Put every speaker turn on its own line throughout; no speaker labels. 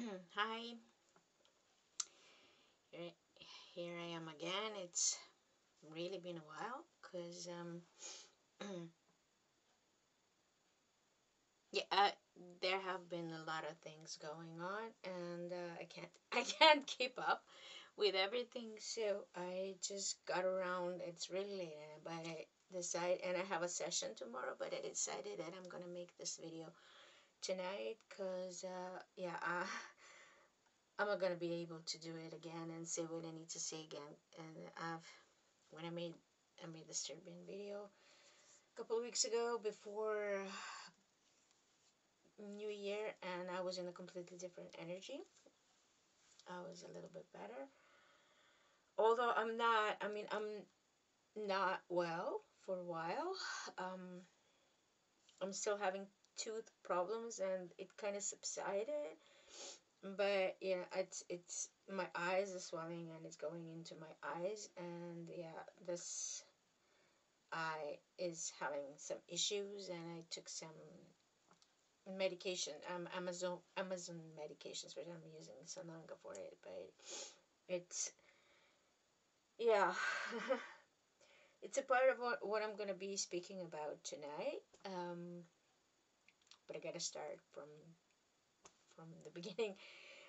Hi, here, here I am again. It's really been a while because yeah, there have been a lot of things going on, and I can't keep up with everything. So I just got around. It's really late, but I decided, and I have a session tomorrow. But I decided that I'm gonna make this video tonight because yeah, I'm not gonna be able to do it again and say what I need to say again. And when I made the Serbian video a couple of weeks ago before New Year, and I was in a completely different energy. I was a little bit better, although I'm not. I mean, I'm not well for a while. Um, I'm still having tooth problems, and it kind of subsided. But yeah, it's my eyes are swelling, and it's going into my eyes, and yeah, this eye is having some issues, and I took some medication, Amazon medications, which I'm using Sananga for it, but it's yeah, it's a part of what I'm gonna be speaking about tonight. But I gotta start from the beginning.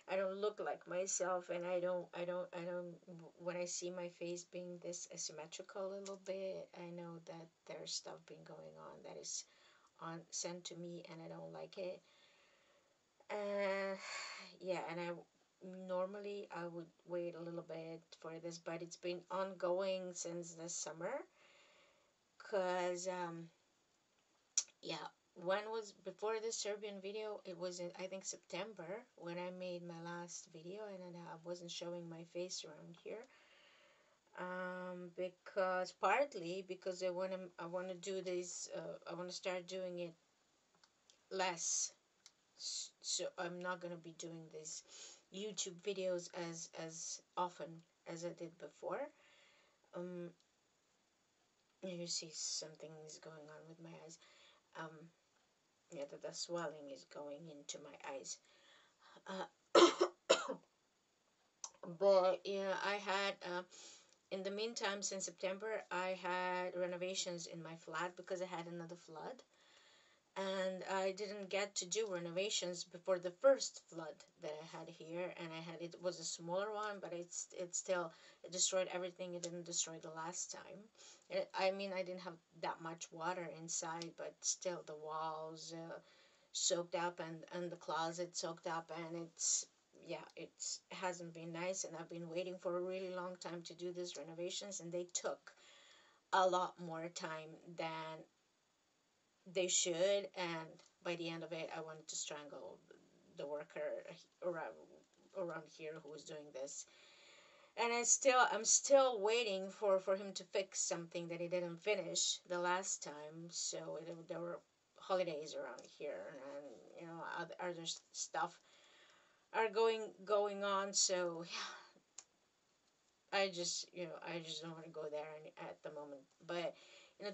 I don't look like myself, and I don't. When I see my face being this asymmetrical a little bit, I know that there's stuff been going on that is on sent to me, and I don't like it. Uh, yeah, and normally I would wait a little bit for this, but it's been ongoing since this summer. Cause yeah, when was before the Serbian video? It was in, I think, September when I made my last video, and then I wasn't showing my face around here. Because partly because I want to do this. I want to start doing it less, so I'm not gonna be doing these YouTube videos as often as I did before. Um, you see something is going on with my eyes. Um, yeah, the swelling is going into my eyes. Uh, but yeah, I had in the meantime, since September, I had renovations in my flat because I had another flood, and I didn't get to do renovations before the first flood that I had here, and it was a smaller one, but it destroyed everything. It didn't destroy the last time. I mean, I didn't have that much water inside, but still the walls soaked up, and the closet soaked up, and it hasn't been nice, and I've been waiting for a really long time to do these renovations, and they took a lot more time than they should, and by the end of it, I wanted to strangle the worker around here who was doing this. And I'm still waiting for him to fix something that he didn't finish the last time. So there were holidays around here, and other stuff are going on. So yeah, I just don't want to go there at the moment. But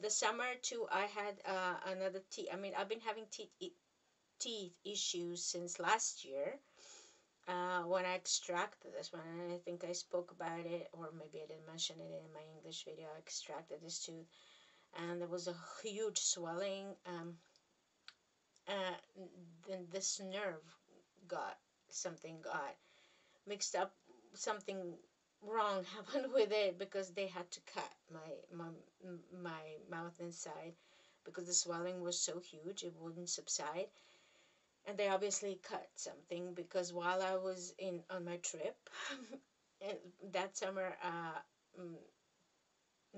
the summer too, I had another teeth. I mean, I've been having teeth issues since last year. When I extracted this one, and I think I spoke about it, or maybe I didn't mention it in my English video. I extracted this tooth, and there was a huge swelling. Uh, then this nerve got got mixed up. Something wrong happened with it because they had to cut my mouth inside because the swelling was so huge it wouldn't subside, and they obviously cut something because while I was in on my trip and that summer, mm,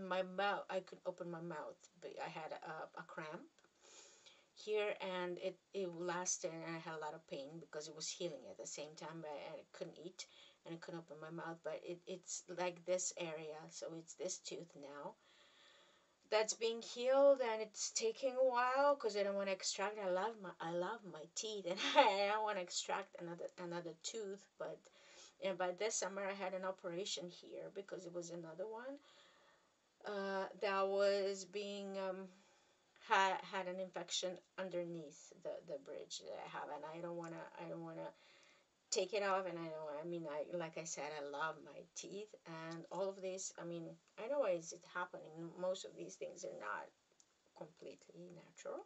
my mouth I could open my mouth, but I had a cramp here, and it lasted, and I had a lot of pain because it was healing at the same time, but I couldn't eat and I couldn't open my mouth. But it's like this area, so it's this tooth now that's being healed, and it's taking a while because I don't want to extract. I love my teeth, and I don't want to extract another tooth. But by this summer I had an operation here because it was another one that was being had an infection underneath the bridge that I have, and I don't wanna take it off. And I know, I mean, like I said, I love my teeth and all of this. I mean, I know why is it happening. Most of these things are not completely natural.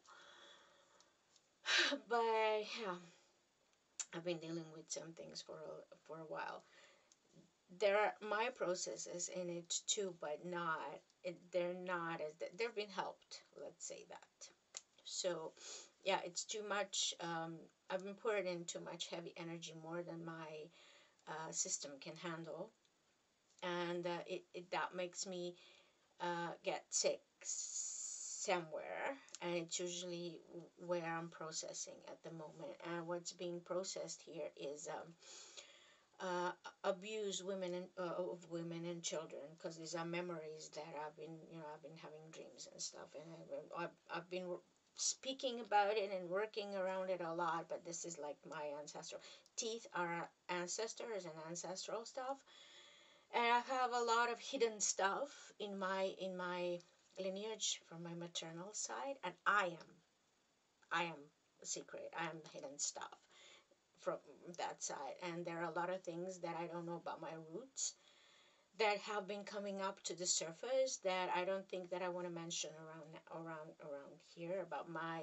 But yeah, I've been dealing with some things for a while. There are my processes in it too, but not they're not as they've been helped. Let's say that. So yeah, it's too much. I've been pouring in too much heavy energy, more than my system can handle, and it that makes me get sick somewhere, and it's usually where I'm processing at the moment. And what's being processed here is uh, abuse women and of women and children, because these are memories that I've been having dreams and stuff, and I've been speaking about it and working around it a lot. But this is like my ancestral teeth are ancestors and ancestral stuff, and I have a lot of hidden stuff in my lineage from my maternal side, and I am a secret. I am the hidden stuff from that side, and there are a lot of things that I don't know about my roots that have been coming up to the surface that I don't think that I want to mention around here about my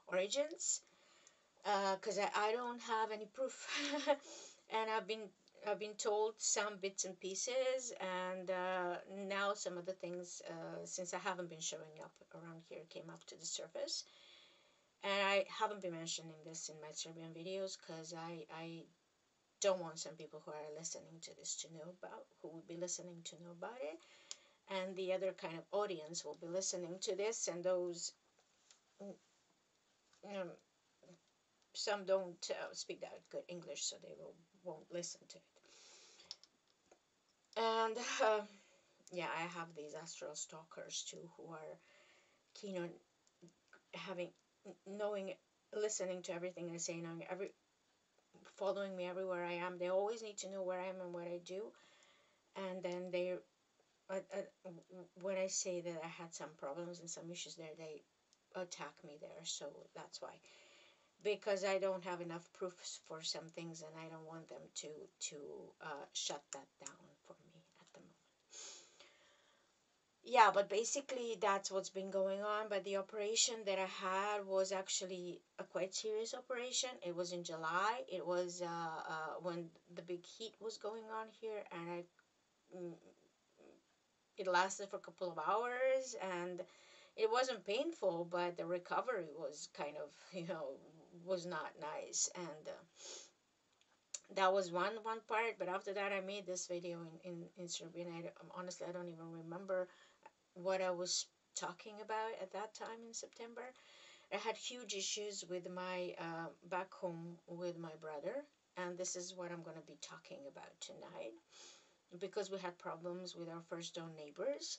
origins, because I don't have any proof. And I've been told some bits and pieces, and now some of the things, since I haven't been showing up around here, came up to the surface. And I haven't been mentioning this in my Serbian videos because I don't want some people who are listening to this to know about, who will be listening to know about it. And the other kind of audience will be listening to this, and those, um, some don't speak that good English, so they won't listen to it. And yeah, I have these astral stalkers too, who are keen on having, knowing, listening to everything I say, knowing following me everywhere I am. They always need to know where I am and what I do. And then when I say that I had some problems and some issues there, they attack me there. So that's why, because I don't have enough proofs for some things, and I don't want them to shut that down for me at the moment. Yeah, but basically that's what's been going on. But the operation that I had was actually a quite serious operation. It was in July. It was when the big heat was going on here, and mm, it lasted for a couple of hours, and it wasn't painful, but the recovery was kind of, was not nice. And that was one part. But after that, I made this video in Serbian. Honestly, I don't even remember what I was talking about at that time in September. I had huge issues with my back home with my brother, and this is what I'm going to be talking about tonight, because we had problems with our first door neighbors.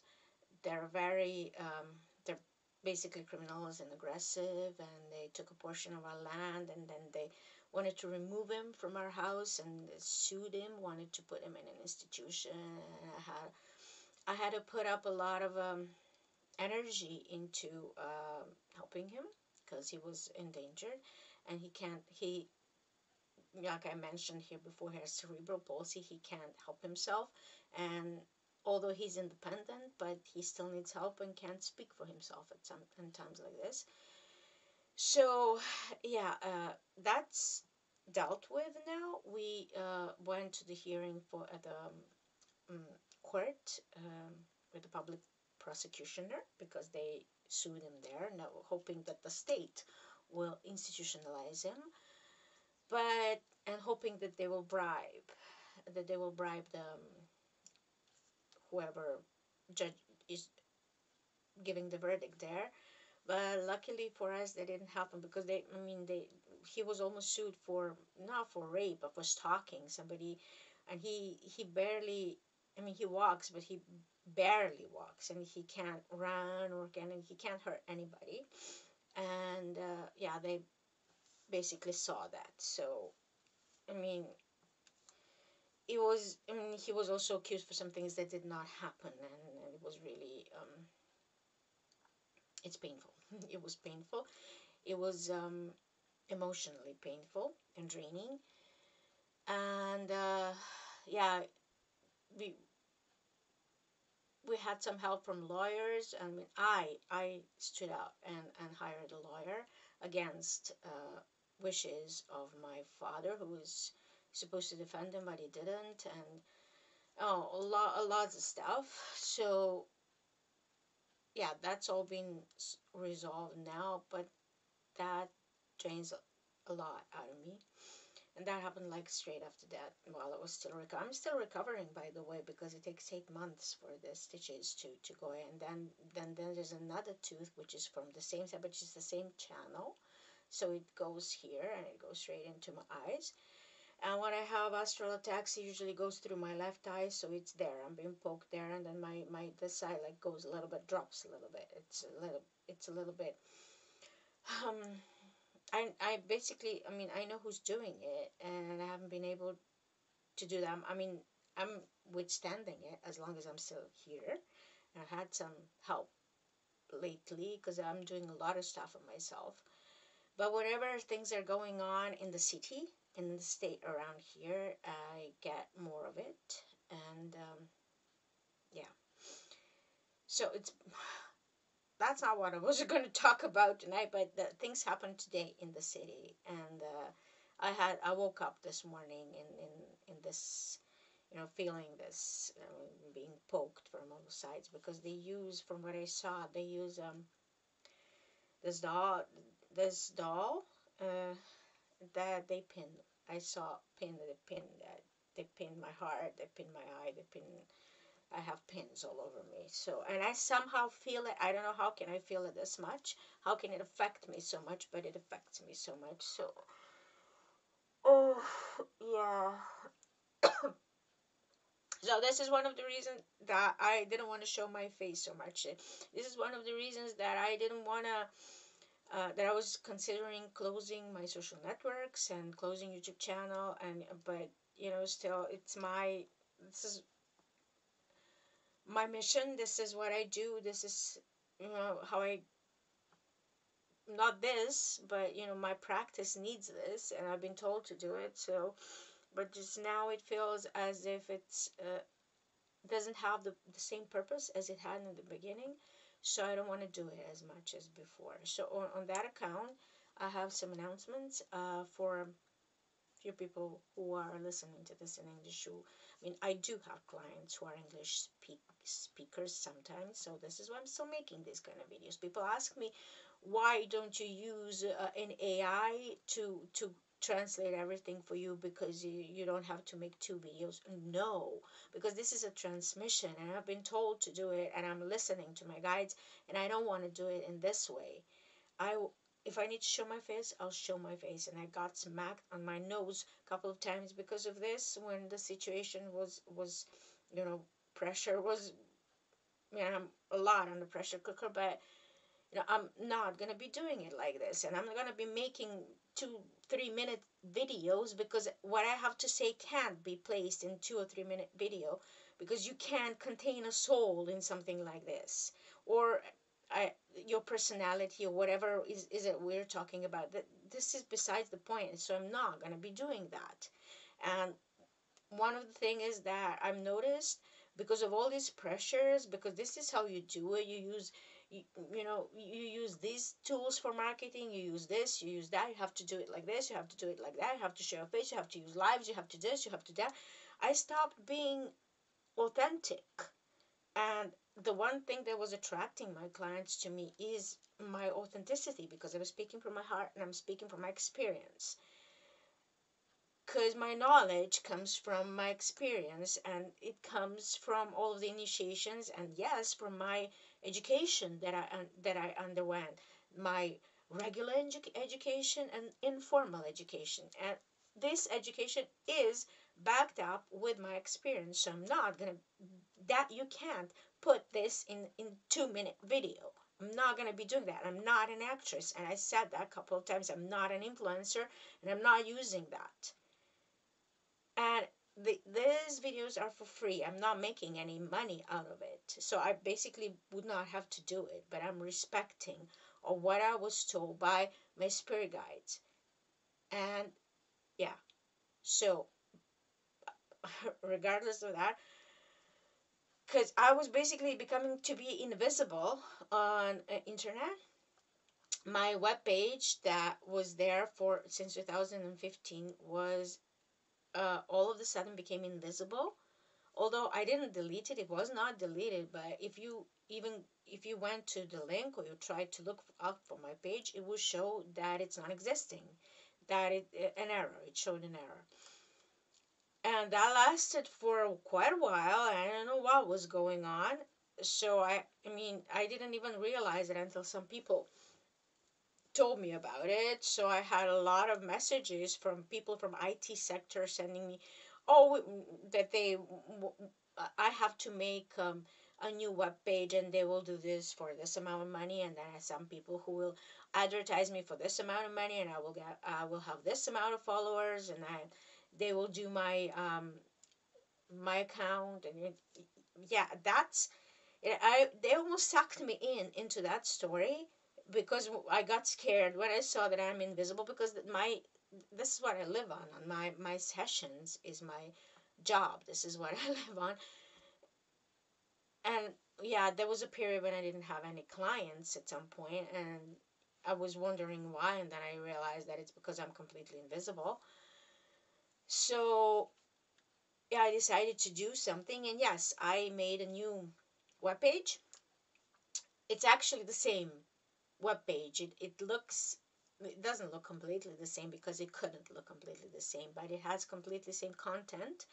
They're very they're basically criminals and aggressive, and they took a portion of our land, and then they wanted to remove him from our house and sued him, wanted to put him in an institution. And I had to put up a lot of energy into helping him, because he was endangered, and he, like I mentioned here before, he has cerebral palsy. He can't help himself, and although he's independent, but he still needs help and can't speak for himself in times like this. So yeah, that's dealt with now. We went to the hearing at the um, court, with the public prosecutioner, because they sued him there, now hoping that the state will institutionalize him, but and hoping that they will bribe the whoever judge is giving the verdict there. But luckily for us, that didn't happen, because he was almost sued for, not for rape, but for stalking somebody, and he barely, he walks, but he barely walks, and he can't run, and he can't hurt anybody. And yeah, they basically saw that. So I mean, he was also accused for some things that did not happen, and it was really, it's painful. It was painful. It was emotionally painful and draining. And yeah, we we had some help from lawyers. I mean, I stood out and hired a lawyer against wishes of my father, who was supposed to defend him, but he didn't, and oh, a lot of stuff. So yeah, that's all been resolved now, but that drains a lot out of me. And that happened like straight after that while I was still recovering. I'm still recovering, by the way, because it takes 8 months for the stitches to go in. And then there's another tooth which is from the same side, which is the same channel. So it goes here and it goes straight into my eyes. And when I have astral attacks, it usually goes through my left eye, so it's there. I'm being poked there, and then my this side like goes a little bit, drops a little bit. It's a little bit. Um, I basically, I mean, I know who's doing it, and I haven't been able to do that. I mean, I'm withstanding it as long as I'm still here. I had some help lately because I'm doing a lot of stuff on myself. But whatever things are going on in the city, in the state around here, I get more of it. And yeah, so it's that's not what I was going to talk about tonight, but the things happened today in the city, and I woke up this morning in this, feeling this, being poked from all sides, because they use, from what I saw, they use this doll this doll uh, that they pin. I saw they pinned my heart, they pinned my eye, they pinned. I have pins all over me. So, and I somehow feel it. I don't know how can I feel it this much. How can it affect me so much? But it affects me so much. So, oh yeah. So this is one of the reasons that I didn't want to show my face so much. This is one of the reasons that I didn't want to. That I was considering closing my social networks and closing YouTube channel, and but still, this is my mission. This is what I do. This is how I, not this, but my practice needs this, and I've been told to do it. So, but just now it feels as if it's doesn't have the same purpose as it had in the beginning. So I don't want to do it as much as before. So on that account, I have some announcements for few people who are listening to this in English. I mean, I do have clients who are English speakers sometimes, so this is why I'm still making these kind of videos. People ask me, why don't you use an AI to translate everything for you, because you don't have to make two videos? No, because this is a transmission, and I've been told to do it, and I'm listening to my guides, and I don't want to do it in this way. I If I need to show my face, I'll show my face. And I got smacked on my nose a couple of times because of this, when the situation was pressure was, a lot on the pressure cooker. But I'm not gonna be doing it like this, and I'm not gonna be making 2-3 minute videos, because what I have to say can't be placed in 2 or 3 minute video, because you can't contain a soul in something like this, or I, your personality, or whatever is it we're talking about. That this is besides the point. So I'm not gonna be doing that. And one of the thing is that I've noticed, because of all these pressures, because this is how you do it. You, you use these tools for marketing. You use this, you use that. You have to do it like this, you have to do it like that. You have to show your face, you have to use lives, you have to this, you have to that. I stopped being authentic. And the one thing that was attracting my clients to me is my authenticity, because I was speaking from my heart and I'm speaking from my experience, because my knowledge comes from my experience, and it comes from all of the initiations, and yes, from my education that I underwent, my regular education and informal education. And this education is backed up with my experience. So I'm not gonna, that you can't put this in 2 minute video. I'm not going to be doing that. I'm not an actress, and I said that a couple of times. I'm not an influencer, and I'm not using that. And these videos are for free. I'm not making any money out of it. So I basically would not have to do it, but I'm respecting of what I was told by my spirit guides. And yeah, so regardless of that, because I was basically becoming to be invisible on internet. My web page that was there for since 2015 was all of a sudden became invisible. Although I didn't delete it, it was not deleted. But if you went to the link or you tried to look out for my page, it will show that it's not existing, that an error. It showed an error, and that lasted for quite a while. I don't know what was going on. So I mean, I didn't even realize it until some people told me about it. So I had a lot of messages from people from IT sector sending me, oh, that I have to make a new web page and they will do this for this amount of money, and then some people who will advertise me for this amount of money, and I will have this amount of followers, and they will do my account, and yeah, that's they almost sucked me into that story, because I got scared when I saw that I'm invisible, because my this is what I live on my sessions is my job. This is what I live on. And yeah, there was a period when I didn't have any clients at some point, and I was wondering why, and then I realized that it's because I'm completely invisible. So yeah, I decided to do something, and yes, I made a new webpage. It's actually the same web page. It doesn't look completely the same because it couldn't look completely the same, but it has completely same content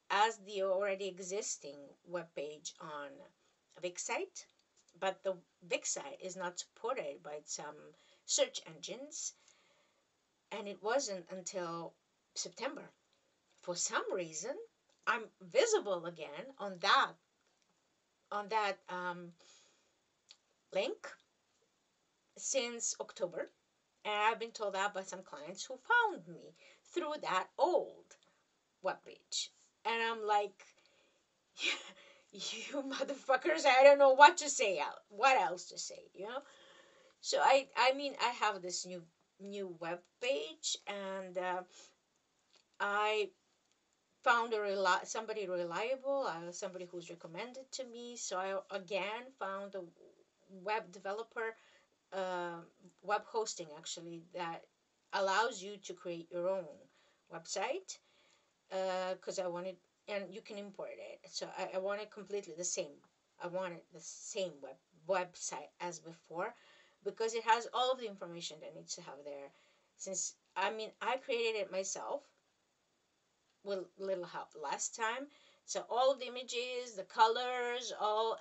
as the already existing web page on Vixsite. But the Vixsite is not supported by some search engines, and it wasn't until September. For some reason, I'm visible again on that link since October. And I've been told that by some clients who found me through that old webpage. And I'm like, you motherfuckers, I don't know what to say out. What else to say? So I mean, I have this new web page, and I found somebody reliable, somebody who's recommended to me. So I again found a web developer, uh, web hosting actually, that allows you to create your own website, because I wanted, and you can import it. So I wanted completely the same. I wanted the same website as before, because it has all of the information that needs to have there. Since I mean, I created it myself with little help last time. So all of the images, the colors, all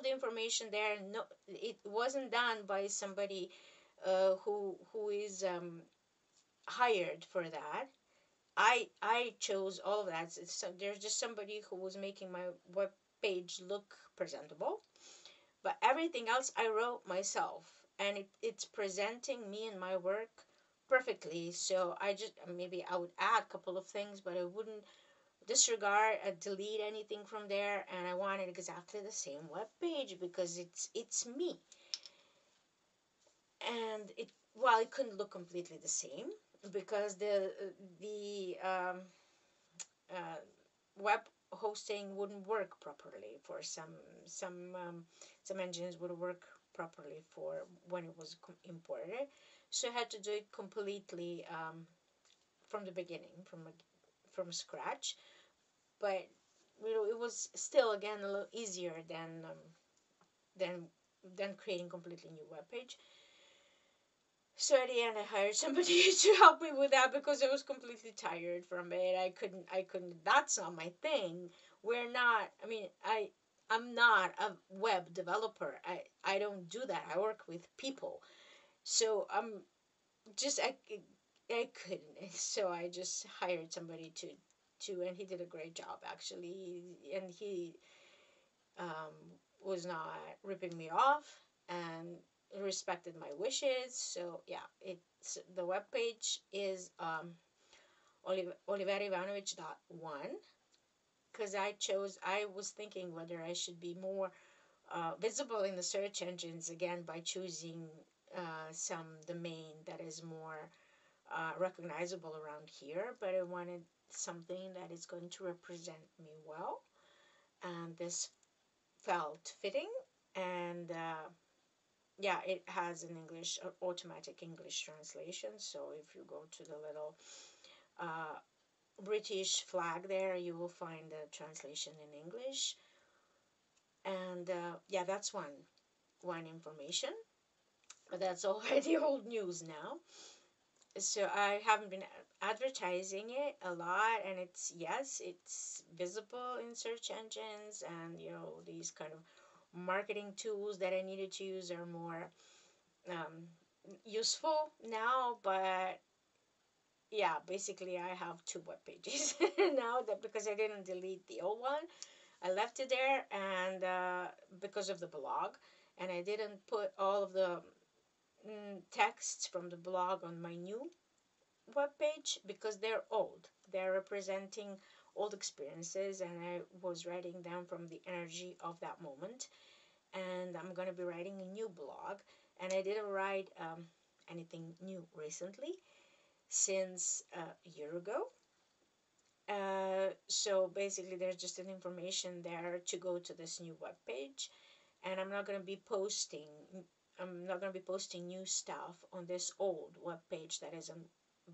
the information there. No, it wasn't done by somebody who is hired for that. I chose all of that. So there's just somebody who was making my web page look presentable, but everything else I wrote myself, and it's presenting me and my work perfectly. So I just maybe I would add a couple of things, but I wouldn't disregard delete anything from there. And I wanted exactly the same web page because it's me. And it while it couldn't look completely the same, because the uh, web hosting wouldn't work properly for some engines would work properly for when it was imported. So I had to do it completely from the beginning, from scratch. But it was still again a little easier than than creating completely new web page. So at the end, I hired somebody to help me with that because I was completely tired from it. I couldn't. That's not my thing. We're not. I mean, I'm not a web developer. I don't do that. I work with people. So just I couldn't. So I just hired somebody and he did a great job actually. And he um, was not ripping me off and respected my wishes. So yeah, it's the webpage is Olivera because I was thinking whether I should be more visible in the search engines again by choosing some domain that is more recognizable around here, but I wanted something that is going to represent me well, and this felt fitting. And yeah, it has an English, automatic English translation. So if you go to the little uh, British flag there, you will find the translation in English. And yeah, that's one information, but that's already old news now. So I haven't been advertising it a lot, and it's, yes, it's visible in search engines, and these kind of marketing tools that I needed to use are more um, useful now. But yeah, basically I have two web pages now, that because I didn't delete the old one, I left it there, and because of the blog, and I didn't put all of the texts from the blog on my new web page because they're old. They're representing old experiences, and I was writing them from the energy of that moment. And I'm gonna be writing a new blog, and I didn't write anything new recently since a year ago. So basically, there's just an information there to go to this new web page, and I'm not gonna be posting. I'm not gonna be posting new stuff on this old web page that is on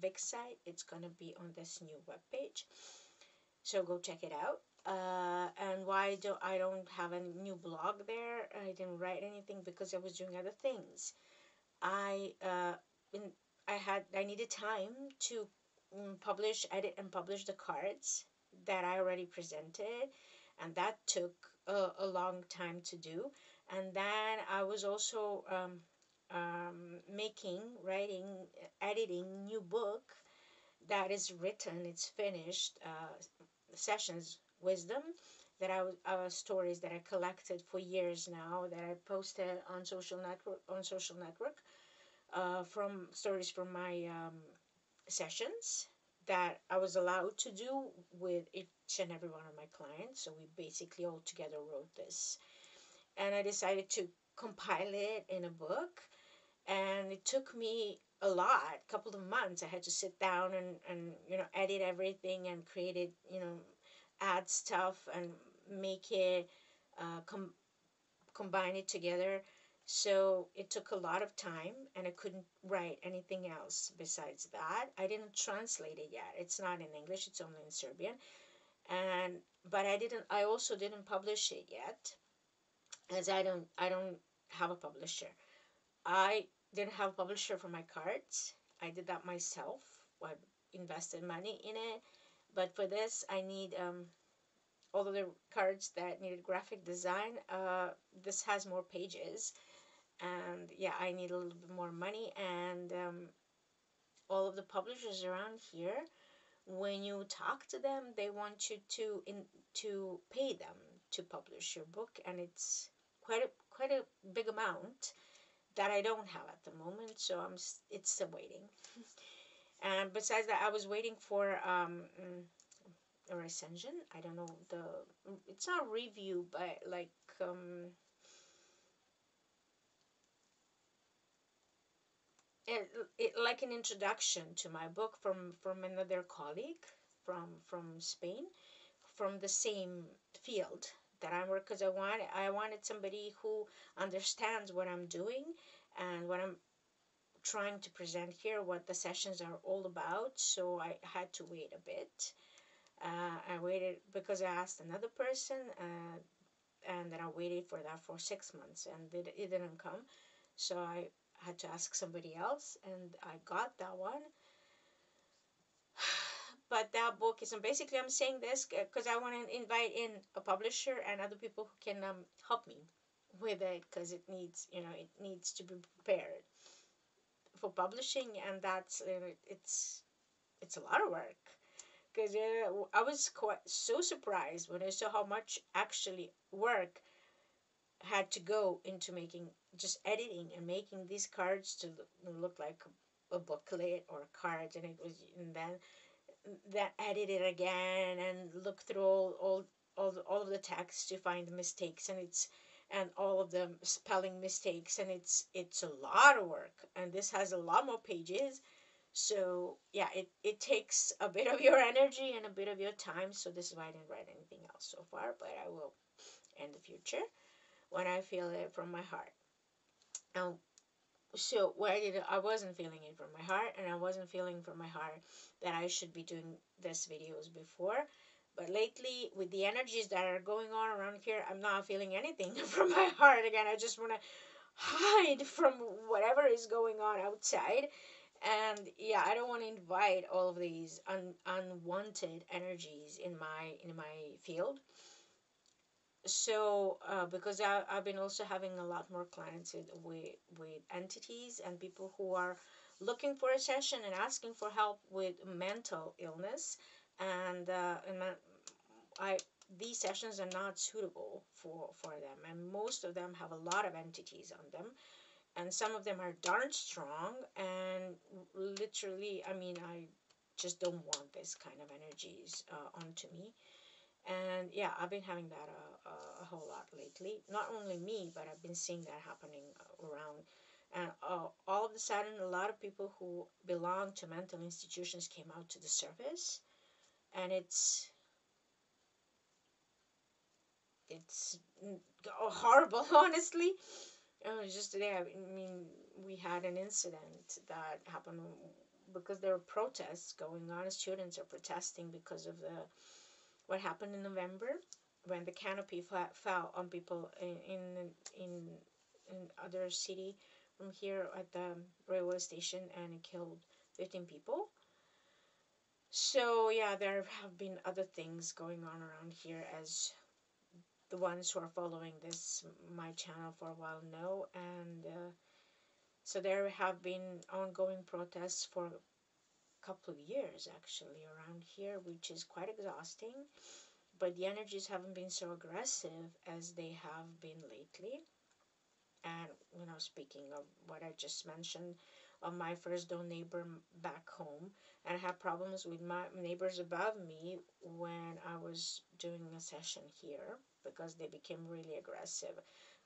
Vic's site. It's gonna be on this new web page. So go check it out. And why do I don't have a new blog there? I didn't write anything because I was doing other things. I in, I needed time to publish, edit, and publish the cards that I already presented, and that took a long time to do. And then I was also writing, editing new book that is written. It's finished. Sessions wisdom that stories that I collected for years now, that I posted on social network, from stories from my sessions that I was allowed to do with each and every one of my clients. So we basically all together wrote this, and I decided to compile it in a book. And it took me a lot, a couple of months. I had to sit down and edit everything and create it, add stuff and make it, combine it together. So it took a lot of time, and I couldn't write anything else besides that. I didn't translate it yet. It's not in English, it's only in Serbian. And but I also didn't publish it yet, as I don't have a publisher. I didn't have a publisher for my cards. I did that myself. I invested money in it. But for this, I need all of the cards that needed graphic design. This has more pages, and yeah, I need a little bit more money. And all of the publishers around here, when you talk to them, they want you to pay them to publish your book, and it's quite a big amount that I don't have at the moment. So it's still waiting. And besides that, I was waiting for a recension. I don't know, it's not review, but like it, like an introduction to my book from another colleague from Spain, from the same field that I work, because I wanted somebody who understands what I'm doing and what I'm trying to present here, what the sessions are all about. So I had to wait a bit. I waited because I asked another person, and then I waited for that for 6 months, and it didn't come. So I had to ask somebody else, and I got that one. But that book is, basically, I'm saying this because I want to invite in a publisher and other people who can help me with it, because it needs to be prepared for publishing, and that's it's a lot of work. Because I was quite so surprised when I saw how much actually work had to go into making, just editing and making these cards to look like a booklet or cards, and then edit it again and look through all of the text to find the mistakes, and all of the spelling mistakes, and it's a lot of work, and this has a lot more pages. So yeah, it takes a bit of your energy and a bit of your time. So this is why I didn't write anything else so far, but I will in the future when I feel it from my heart. Um, so where did I wasn't feeling it from my heart, and I wasn't feeling from my heart that I should be doing this videos before. But lately, with the energies that are going on around here, I'm not feeling anything from my heart again. I just want to hide from whatever is going on outside. And yeah, I don't want to invite all of these unwanted energies in my field. So because I've been also having a lot more clients with entities and people who are looking for a session and asking for help with mental illness, and I these sessions are not suitable for them, and most of them have a lot of entities on them, and some of them are darn strong, and literally, I mean, I just don't want this kind of energies onto me. And yeah, I've been having that a whole lot lately. Not only me, but I've been seeing that happening around. And all of a sudden, a lot of people who belong to mental institutions came out to the surface, and it's horrible, honestly. Just today, I mean, we had an incident that happened because there were protests going on. Students are protesting because of the what happened in November when the canopy fell on people in other city from here at the railway station, and it killed 15 people. So yeah, there have been other things going on around here, as the ones who are following this my channel for a while know, and so there have been ongoing protests for a couple of years actually around here, which is quite exhausting. But the energies haven't been so aggressive as they have been lately. And speaking of what I just mentioned, of my first door neighbor back home, and I had problems with my neighbors above me when I was doing a session here because they became really aggressive.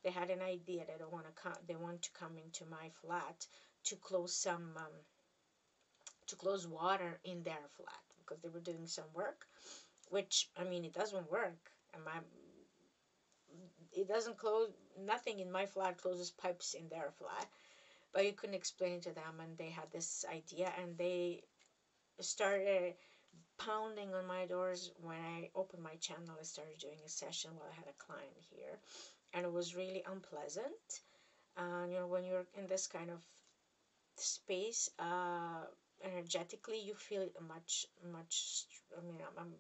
They had an idea that they want to come into my flat to close to close water in their flat because they were doing some work, which, I mean, it doesn't work. And it doesn't close, nothing in my flat closes pipes in their flat. But you couldn't explain it to them, and they had this idea, and they started pounding on my doors when I opened my channel. I started doing a session while I had a client here, and it was really unpleasant. And when you're in this kind of space, energetically, you feel it much. I mean, I'm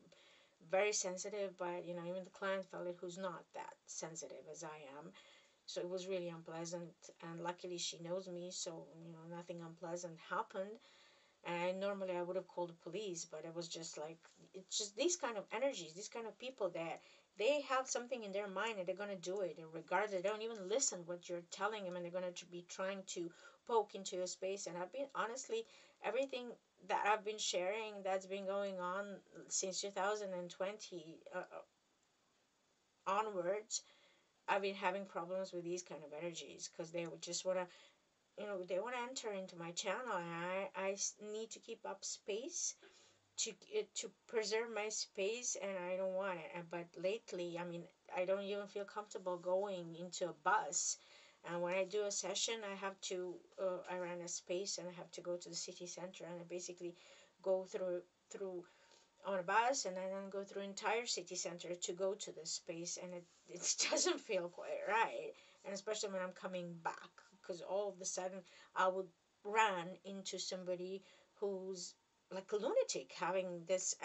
very sensitive, but even the client felt it who's not that sensitive as I am. So it was really unpleasant, and luckily she knows me, so nothing unpleasant happened. And normally I would have called the police, but it was just like, it's just these kind of energies, these kind of people that they have something in their mind and they're going to do it, and regardless, they don't even listen what you're telling them, and they're going to be trying to poke into your space. And I've been, honestly, everything that I've been sharing that's been going on since 2020 onwards, I've been having problems with these kind of energies because they would just want to, they want to enter into my channel, and I need to keep up space to preserve my space, and I don't want it. But lately, I mean, I don't even feel comfortable going into a bus. And when I do a session, I have to, I rent a space and I have to go to the city center, and I basically go through on a bus, and then go through entire city center to go to this space, and it doesn't feel quite right. And especially when I'm coming back, because all of a sudden I would run into somebody who's like a lunatic, having this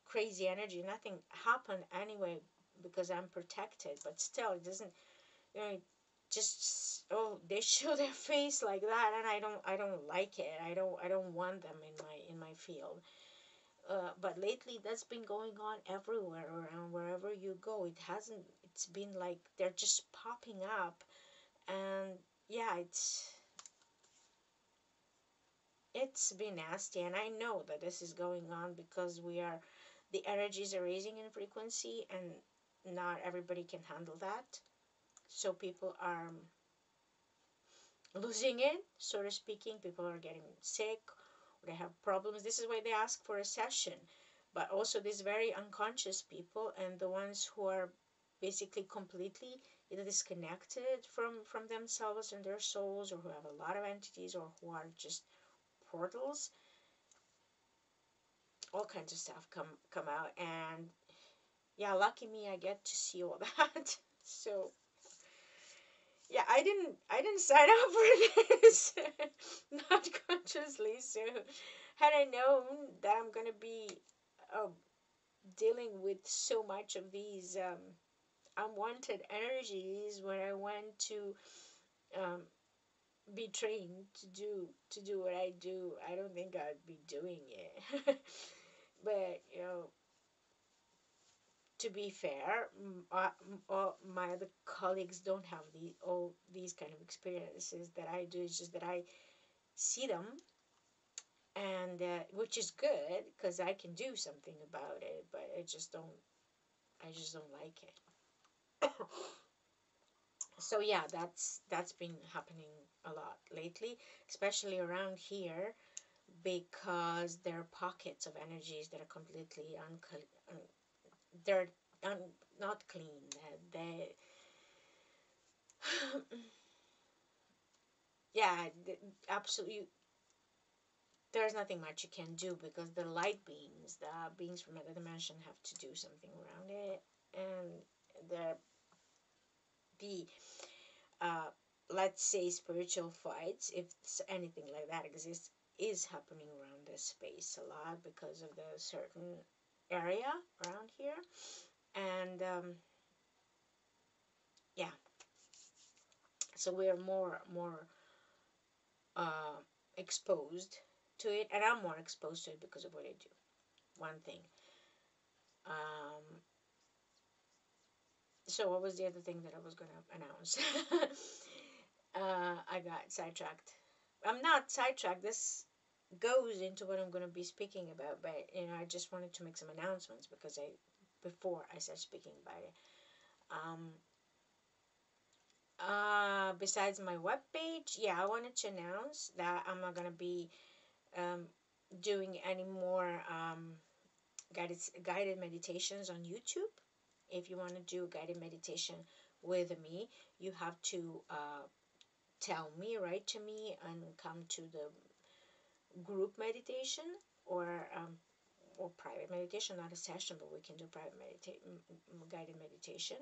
crazy energy. Nothing happened anyway because I'm protected, but still it doesn't, you know just, oh, they show their face like that, and I don't like it. I don't want them in my field. But lately, that's been going on everywhere around wherever you go. It hasn't. It's been like they're just popping up, and yeah, it's been nasty. And I know that this is going on because the energies are raising in frequency, and not everybody can handle that. So people are losing it, so to speaking. People are getting sick, they have problems. This is why they ask for a session. But also these very unconscious people, and the ones who are basically completely either disconnected from themselves and their souls, or who have a lot of entities, or who are just portals, all kinds of stuff come out. And yeah, lucky me, I get to see all that. So yeah, I didn't sign up for this, not consciously. So had I known that I'm gonna be uh, dealing with so much of these unwanted energies when I went to um, be trained to do what I do, I don't think I'd be doing it. But to be fair, all my other colleagues don't have all these kind of experiences that I do. It's just that I see them, and which is good because I can do something about it. But I just don't like it. So yeah, that's been happening a lot lately, especially around here, because there are pockets of energies that are completely they're not clean. They yeah, absolutely. There's nothing much you can do because the light beings, the beings from another dimension, have to do something around it, and the uh, let's say spiritual fights, if anything like that exists, is happening around this space a lot because of the certain area around here, and yeah, so we're more uh, exposed to it, and I'm more exposed to it because of what I do. One thing. Um, so what was the other thing that I was gonna announce? I got sidetracked. I'm not sidetracked. This goes into what I'm gonna be speaking about, but I just wanted to make some announcements because before I start speaking about it. Um, Besides my webpage, yeah, I wanted to announce that I'm not gonna be um, doing any more guided meditations on YouTube. If you want to do guided meditation with me, you have to tell me, write to me, and come to the group meditation, or private meditation, not a session, but we can do private guided meditation.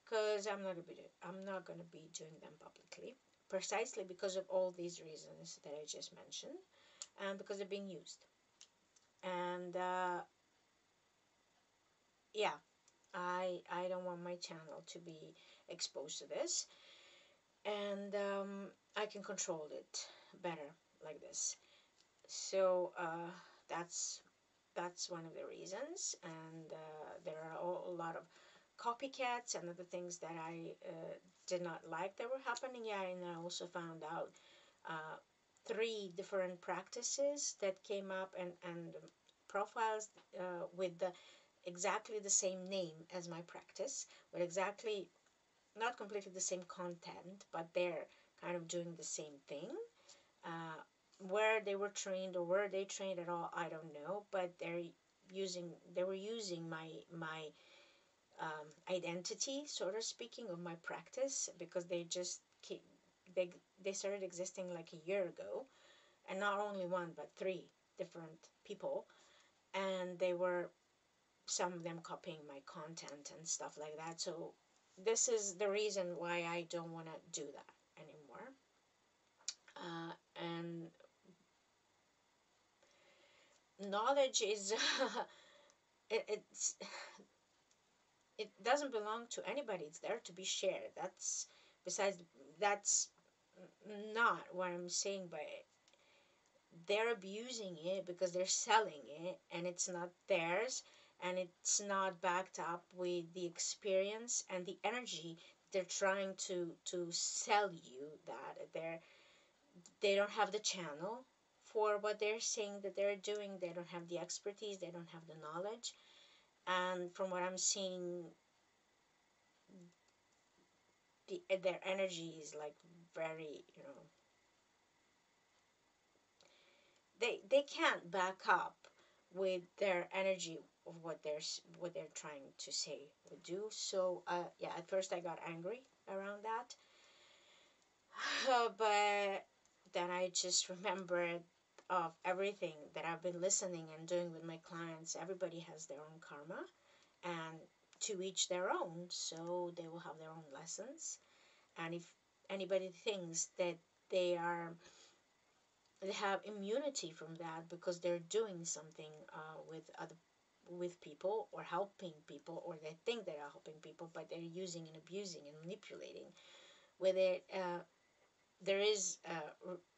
Because I'm not going to be doing them publicly, precisely because of all these reasons that I just mentioned, and because they're being used. And yeah, I don't want my channel to be exposed to this, and I can control it better like this. So that's one of the reasons, and there are a lot of copycats and other things that I did not like that were happening. Yeah, and I also found out uh, three different practices that came up, and profiles with exactly the same name as my practice, with exactly not completely the same content, but they're kind of doing the same thing. Uh, where they were trained, or were they trained at all, I don't know. But they were using my identity, sort of speaking, of my practice, because they started existing like a year ago, and not only one but three different people, and they were, some of them, copying my content and stuff like that. So this is the reason why I don't want to do that anymore. And knowledge is it's it doesn't belong to anybody. It's there to be shared. Besides that's not what I'm saying by it. They're abusing it because they're selling it, and it's not theirs, and it's not backed up with the experience and the energy. They're trying to sell you that they don't have the channel for what they're saying that they're doing. They don't have the expertise, they don't have the knowledge. And from what I'm seeing, their energy is like very, they can't back up with their energy of what they're trying to say or do. So yeah, at first I got angry around that, but then I just remembered of everything that I've been listening and doing with my clients. Everybody has their own karma, and to each their own, so they will have their own lessons. And if anybody thinks that they are they have immunity from that because they're doing something with people or helping people, or they think they're helping people, but they're using and abusing and manipulating with it, there is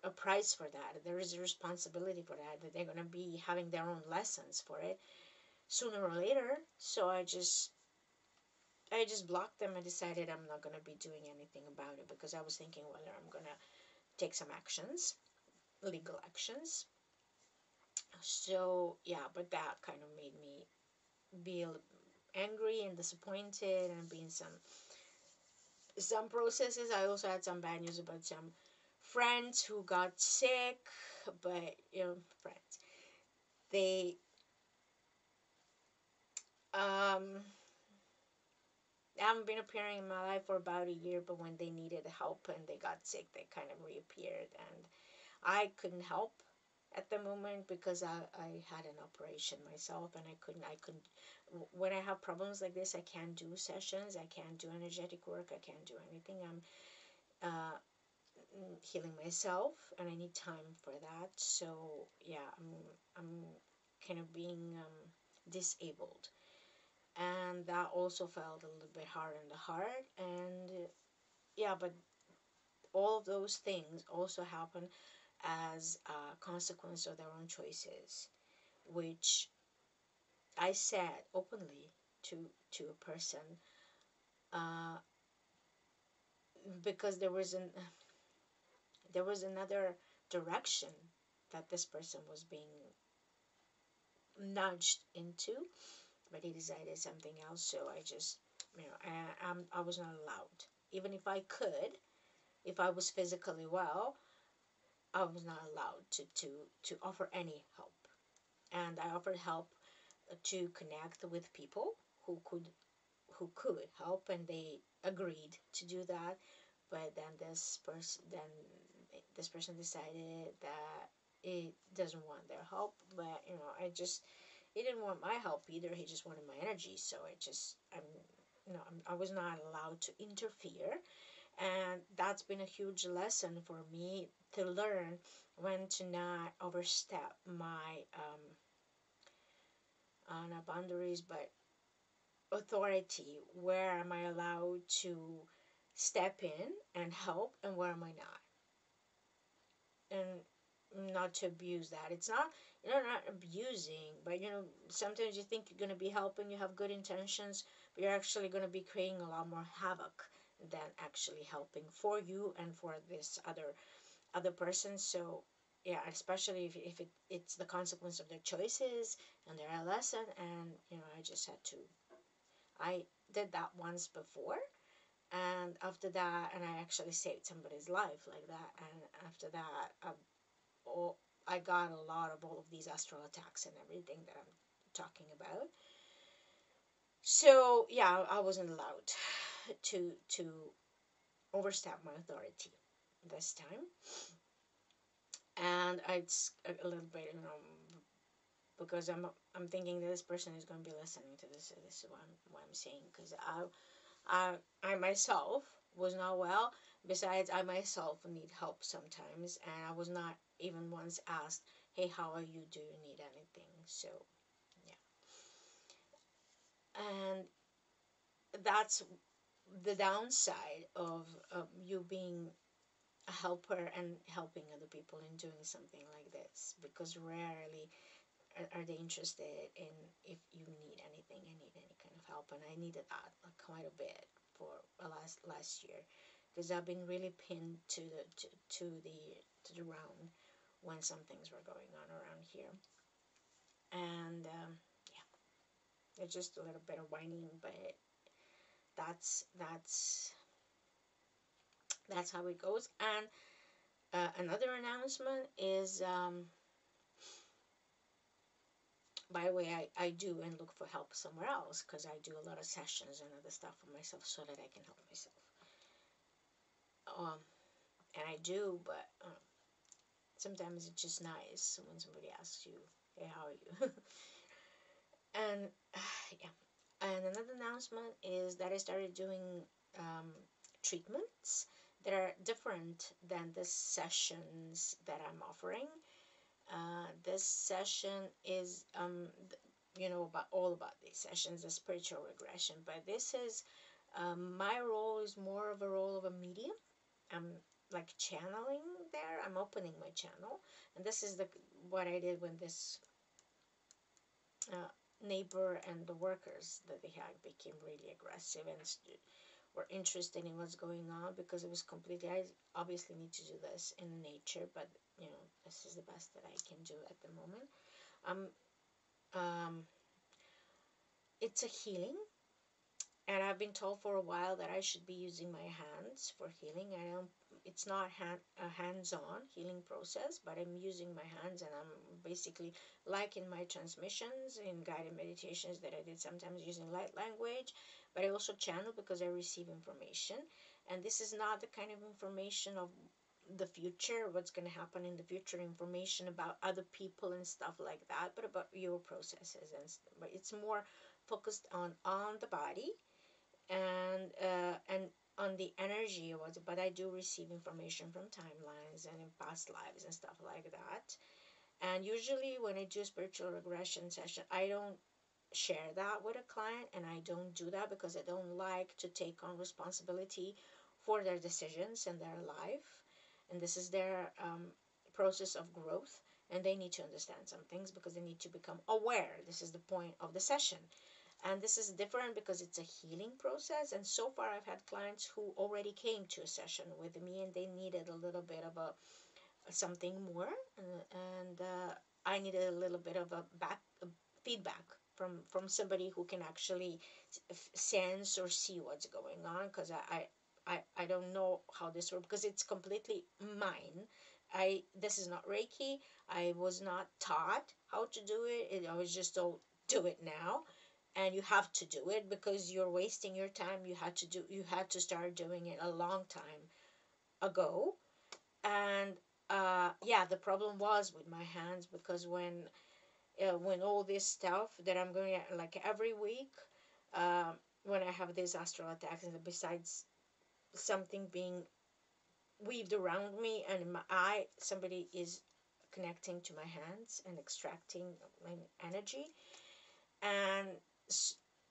a price for that. There is a responsibility for that, that they're going to be having their own lessons for it sooner or later. So I just blocked them and decided I'm not going to be doing anything about it, because I was thinking whether I'm going to take some actions, legal actions. So yeah, but that kind of made me be angry and disappointed, and being some processes. I also had some bad news about some friends who got sick, but friends, they haven't been appearing in my life for about a year, but when they needed help and they got sick, they kind of reappeared, and I couldn't help at the moment because I had an operation myself, and I couldn't when I have problems like this, I can't do sessions, I can't do energetic work, I can't do anything. I'm healing myself, and I need time for that. So yeah, I'm kind of being disabled, and that also felt a little bit hard on the heart. And yeah, but all of those things also happen as a consequence of their own choices, which I said openly to a person, uh, because there was another direction that this person was being nudged into, but he decided something else. So I just, I was not allowed, even if I could, if I was physically well, I was not allowed to offer any help. And I offered help to connect with people who could help, and they agreed to do that. But then this person decided that he doesn't want their help. But he didn't want my help either. He just wanted my energy. So I was not allowed to interfere, and that's been a huge lesson for me to learn when to not overstep my not boundaries, but authority. Where am I allowed to step in and help, and where am I not? And not to abuse that. It's not, not abusing, but sometimes you think you're going to be helping, you have good intentions, but you're actually going to be creating a lot more havoc than actually helping for you and for this other person. So yeah, especially if it's the consequence of their choices and their lesson. And I just had to, I did that once before, and after that, and I actually saved somebody's life like that. And after that, all, I got a lot of all of these astral attacks and everything that I'm talking about. So yeah, I wasn't allowed to overstep my authority this time. And it's a little bit, because I'm thinking that this person is going to be listening to this. So this is what I'm saying, because I myself was not well. Besides, I myself need help sometimes, and I was not even once asked, "Hey, how are you? Do you need anything?" So yeah, and that's the downside of you being a helper and helping other people in doing something like this, because rarely are they interested in if you need anything and need any kind of help. And I needed that quite a bit for last year, because I've been really pinned to the ground when some things were going on around here. And yeah, it's just a little bit of whining, but that's that's that's how it goes. And another announcement is By the way, I do and look for help somewhere else because I do a lot of sessions and other stuff for myself so that I can help myself. Um, and I do, but sometimes it's just nice when somebody asks you, "Hey, how are you?" And yeah. And another announcement is that I started doing um, treatments that are different than the sessions that I'm offering. This session is, about all about these sessions, the spiritual regression. But this is, my role is more of a role of a medium. I'm like channeling there. I'm opening my channel, and this is the what I did when this uh, neighbor and the workers that they had became really aggressive and were interested in what's going on because it was completely. I obviously need to do this in nature, but this is the best that I can do at the moment. Um, um, it's a healing, and I've been told for a while that I should be using my hands for healing. I don't. It's not a hands-on healing process, but I'm using my hands, and I'm basically like in my transmissions in guided meditations that I did sometimes using light language, but I also channel because I receive information, and this is not the kind of information of the future, what's going to happen in the future, information about other people and stuff like that, but about your processes but it's more focused on the body and on the energy of it. But I do receive information from timelines and in past lives and stuff like that. And usually when I do spiritual regression session, I don't share that with a client, and I don't do that because I don't like to take on responsibility for their decisions and their life. And this is their process of growth, and they need to understand some things because they need to become aware. This is the point of the session. And this is different because it's a healing process. And so far, I've had clients who already came to a session with me and they needed a little bit of something more, and I needed a little bit of a feedback from somebody who can actually sense or see what's going on, because I don't know how this works because it's completely mine. This is not Reiki. I was not taught how to do it. I was just told, do it now, and you have to do it because you're wasting your time. You had to start doing it a long time ago. And yeah, the problem was with my hands because when all this stuff that I'm going at, like every week, when I have these astral attacks, and besides something being weaved around me and in my eye, somebody is connecting to my hands and extracting my energy, and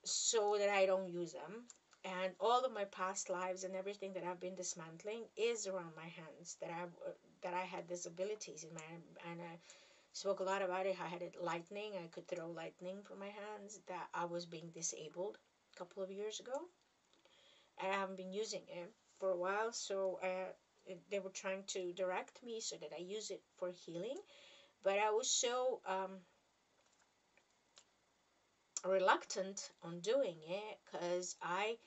so that I don't use them. And all of my past lives and everything that I've been dismantling is around my hands. That I had these abilities in my, and I spoke a lot about it. I had it lightning. I could throw lightning from my hands. That I was being disabled a couple of years ago, and I haven't been using it for a while. So they were trying to direct me so that I use it for healing, but I was so reluctant on doing it because I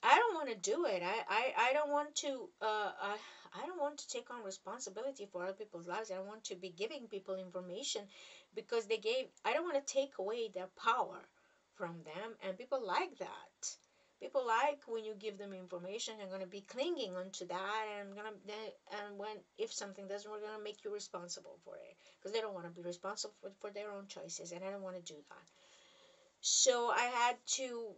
don't want to do it. I don't want to I don't want to take on responsibility for other people's lives. I don't want to be giving people information because I don't want to take away their power from them, and people like that. People like when you give them information, they're going to be clinging onto that, and when if something doesn't work, they're going to make you responsible for it because they don't want to be responsible for their own choices, and I don't want to do that. So I had to,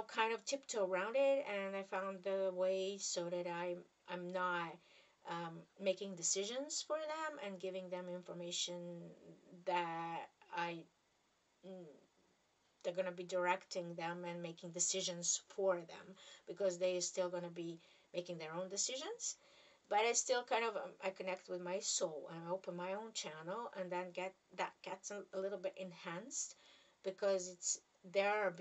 kind of tiptoe around it, and I found the way so that I'm not making decisions for them and giving them information that I mm, they're gonna be directing them and making decisions for them because they still gonna be making their own decisions. But I still kind of I connect with my soul and I open my own channel, and then gets a little bit enhanced because it's their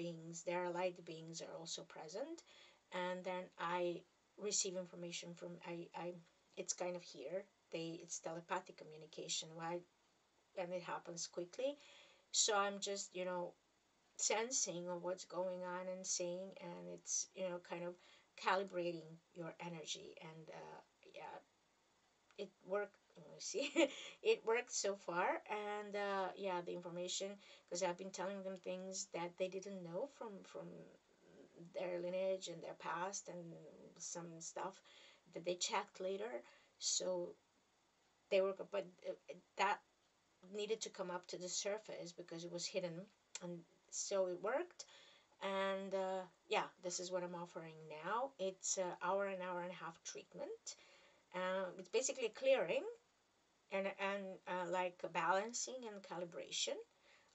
light beings are also present, and then I receive information from I it's kind of here. It's telepathic communication, right? And it happens quickly. So I'm just sensing of what's going on and seeing, and it's kind of calibrating your energy, and yeah, it worked. See, it worked so far, and yeah, the information, because I've been telling them things that they didn't know from their lineage and their past, and some stuff that they checked later. So they were, but that needed to come up to the surface because it was hidden, and so it worked. And yeah, this is what I'm offering now. It's an hour and a half treatment. It's basically clearing and like balancing and calibration.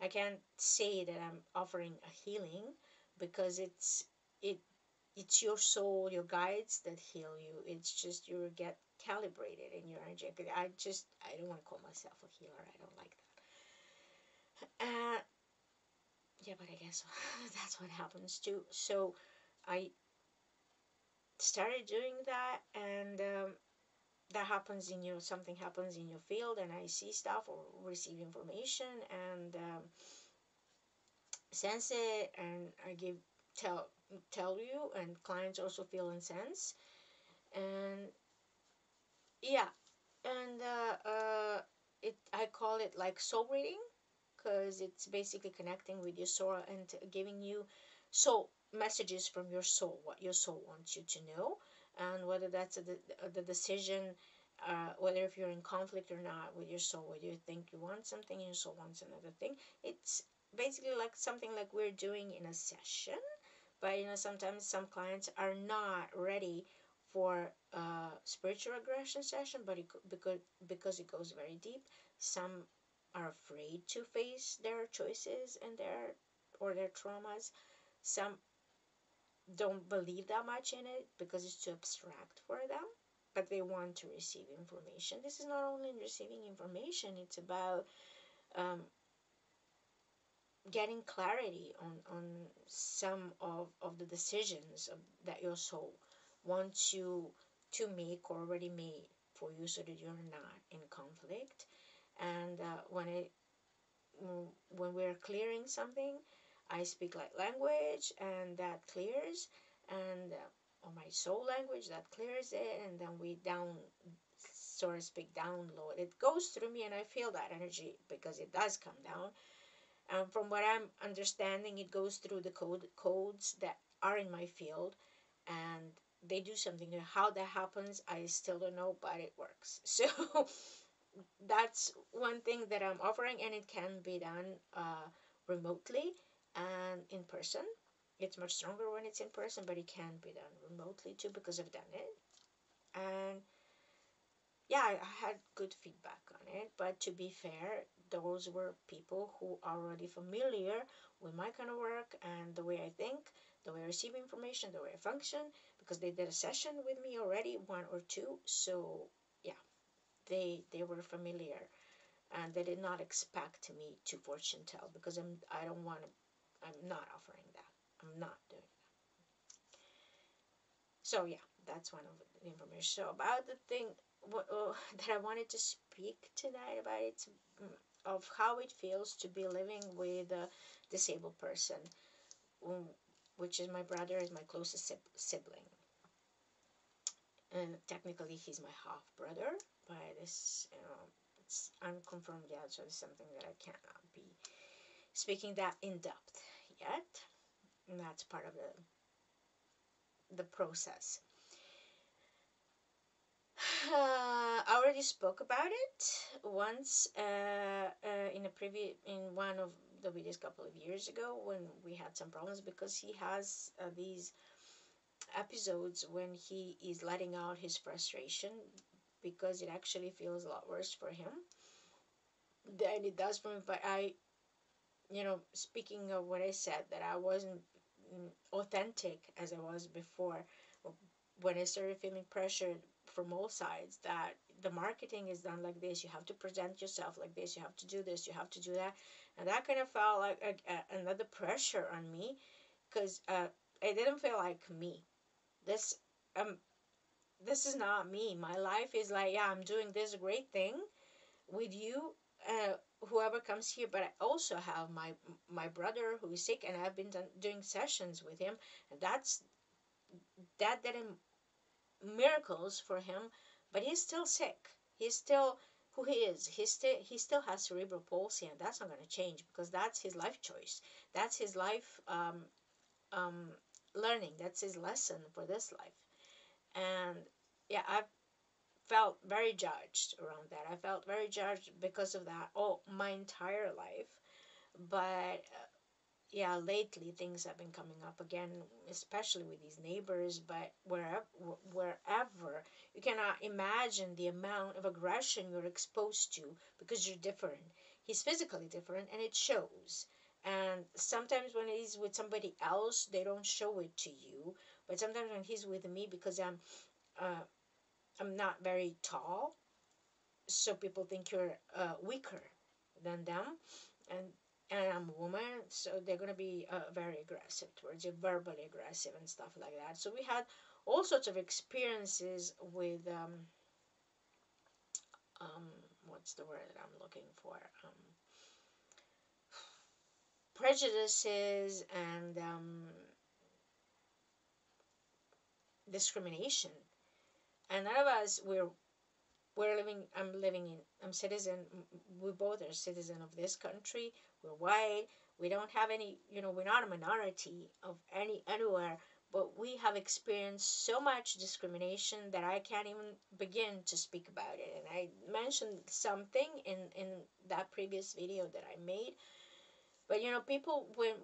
I can't say that I'm offering a healing because it it's your soul, your guides that heal you. It's just you get calibrated in your energy. I don't want to call myself a healer. I don't like that. Yeah, but I guess that's what happens too. So I started doing that, and that happens in your something happens in your field, and I see stuff or receive information, and sense it, and I give tell tell you, and clients also feel and sense, and yeah, and it I call it like soul reading, because it's basically connecting with your soul and giving you soul messages from your soul, what your soul wants you to know, and whether that's the decision, whether if you're in conflict or not with your soul, whether you think you want something and your soul wants another thing. It's basically like something like we're doing in a session, but sometimes some clients are not ready for a spiritual aggression session, but because it goes very deep. Some are afraid to face their choices and their traumas. Some don't believe that much in it because it's too abstract for them, but they want to receive information. This is not only receiving information, it's about um, getting clarity on some of the decisions that your soul wants you to make or already made for you, so that you're not in conflict. And when we're clearing something, I speak light language, and that clears, and or my soul language that clears it, and then we so to speak, download. It goes through me, and I feel that energy because it does come down. And from what I'm understanding, it goes through the codes that are in my field, and they do something. How that happens, I still don't know, but it works. So that's one thing that I'm offering, and it can be done remotely and in person. It's much stronger when it's in person, but it can be done remotely too because I've done it. And yeah, I had good feedback on it. But to be fair, those were people who are already familiar with my kind of work and the way I think, the way I receive information, the way I function, because they did a session with me already, one or two. So yeah, they were familiar, and they did not expect me to fortune tell, because I don't want to. I'm not offering that. I'm not doing that. So yeah, that's one of the information. So about the thing that I wanted to speak tonight about, it's of how it feels to be living with a disabled person, which is my brother, is my closest sibling, and technically he's my half brother, but it's unconfirmed yet, so it's something that I cannot be speaking that in depth yet, and that's part of the process. I already spoke about it once in one of the videos a couple of years ago, when we had some problems, because he has these episodes when he is letting out his frustration, because it actually feels a lot worse for him than it does for me. But speaking of what I said, that I wasn't authentic as I was before, when I started feeling pressured from all sides, that the marketing is done like this, you have to present yourself like this, you have to do this, you have to do that, and that kind of felt like another pressure on me, because it didn't feel like me. This um this is not me. My life is like, yeah, I'm doing this great thing with you, uh, whoever comes here, but I also have my brother who is sick, and I've been doing sessions with him, and that did miracles for him, but he's still sick. He's still who he is. He still has cerebral palsy, and that's not going to change because that's his life choice. That's his life um, learning. That's his lesson for this life. And yeah, I felt very judged around that. I felt very judged because of that all my entire life. But yeah, lately things have been coming up again, especially with these neighbors. But wherever you cannot imagine the amount of aggression you're exposed to because you're different. He's physically different, and it shows. And sometimes when he's with somebody else, they don't show it to you. But sometimes when he's with me, because uh, I'm not very tall, so people think you're weaker than them, and I'm a woman, so they're gonna be very aggressive towards you, verbally aggressive and stuff like that. So we had all sorts of experiences with um, what's the word that I'm looking for? Prejudices and discrimination. And none of us we're living I'm citizen, we both are citizen of this country. We're white. We don't have any, we're not a minority of anywhere, but we have experienced so much discrimination that I can't even begin to speak about it. And I mentioned something in that previous video that I made. But people, when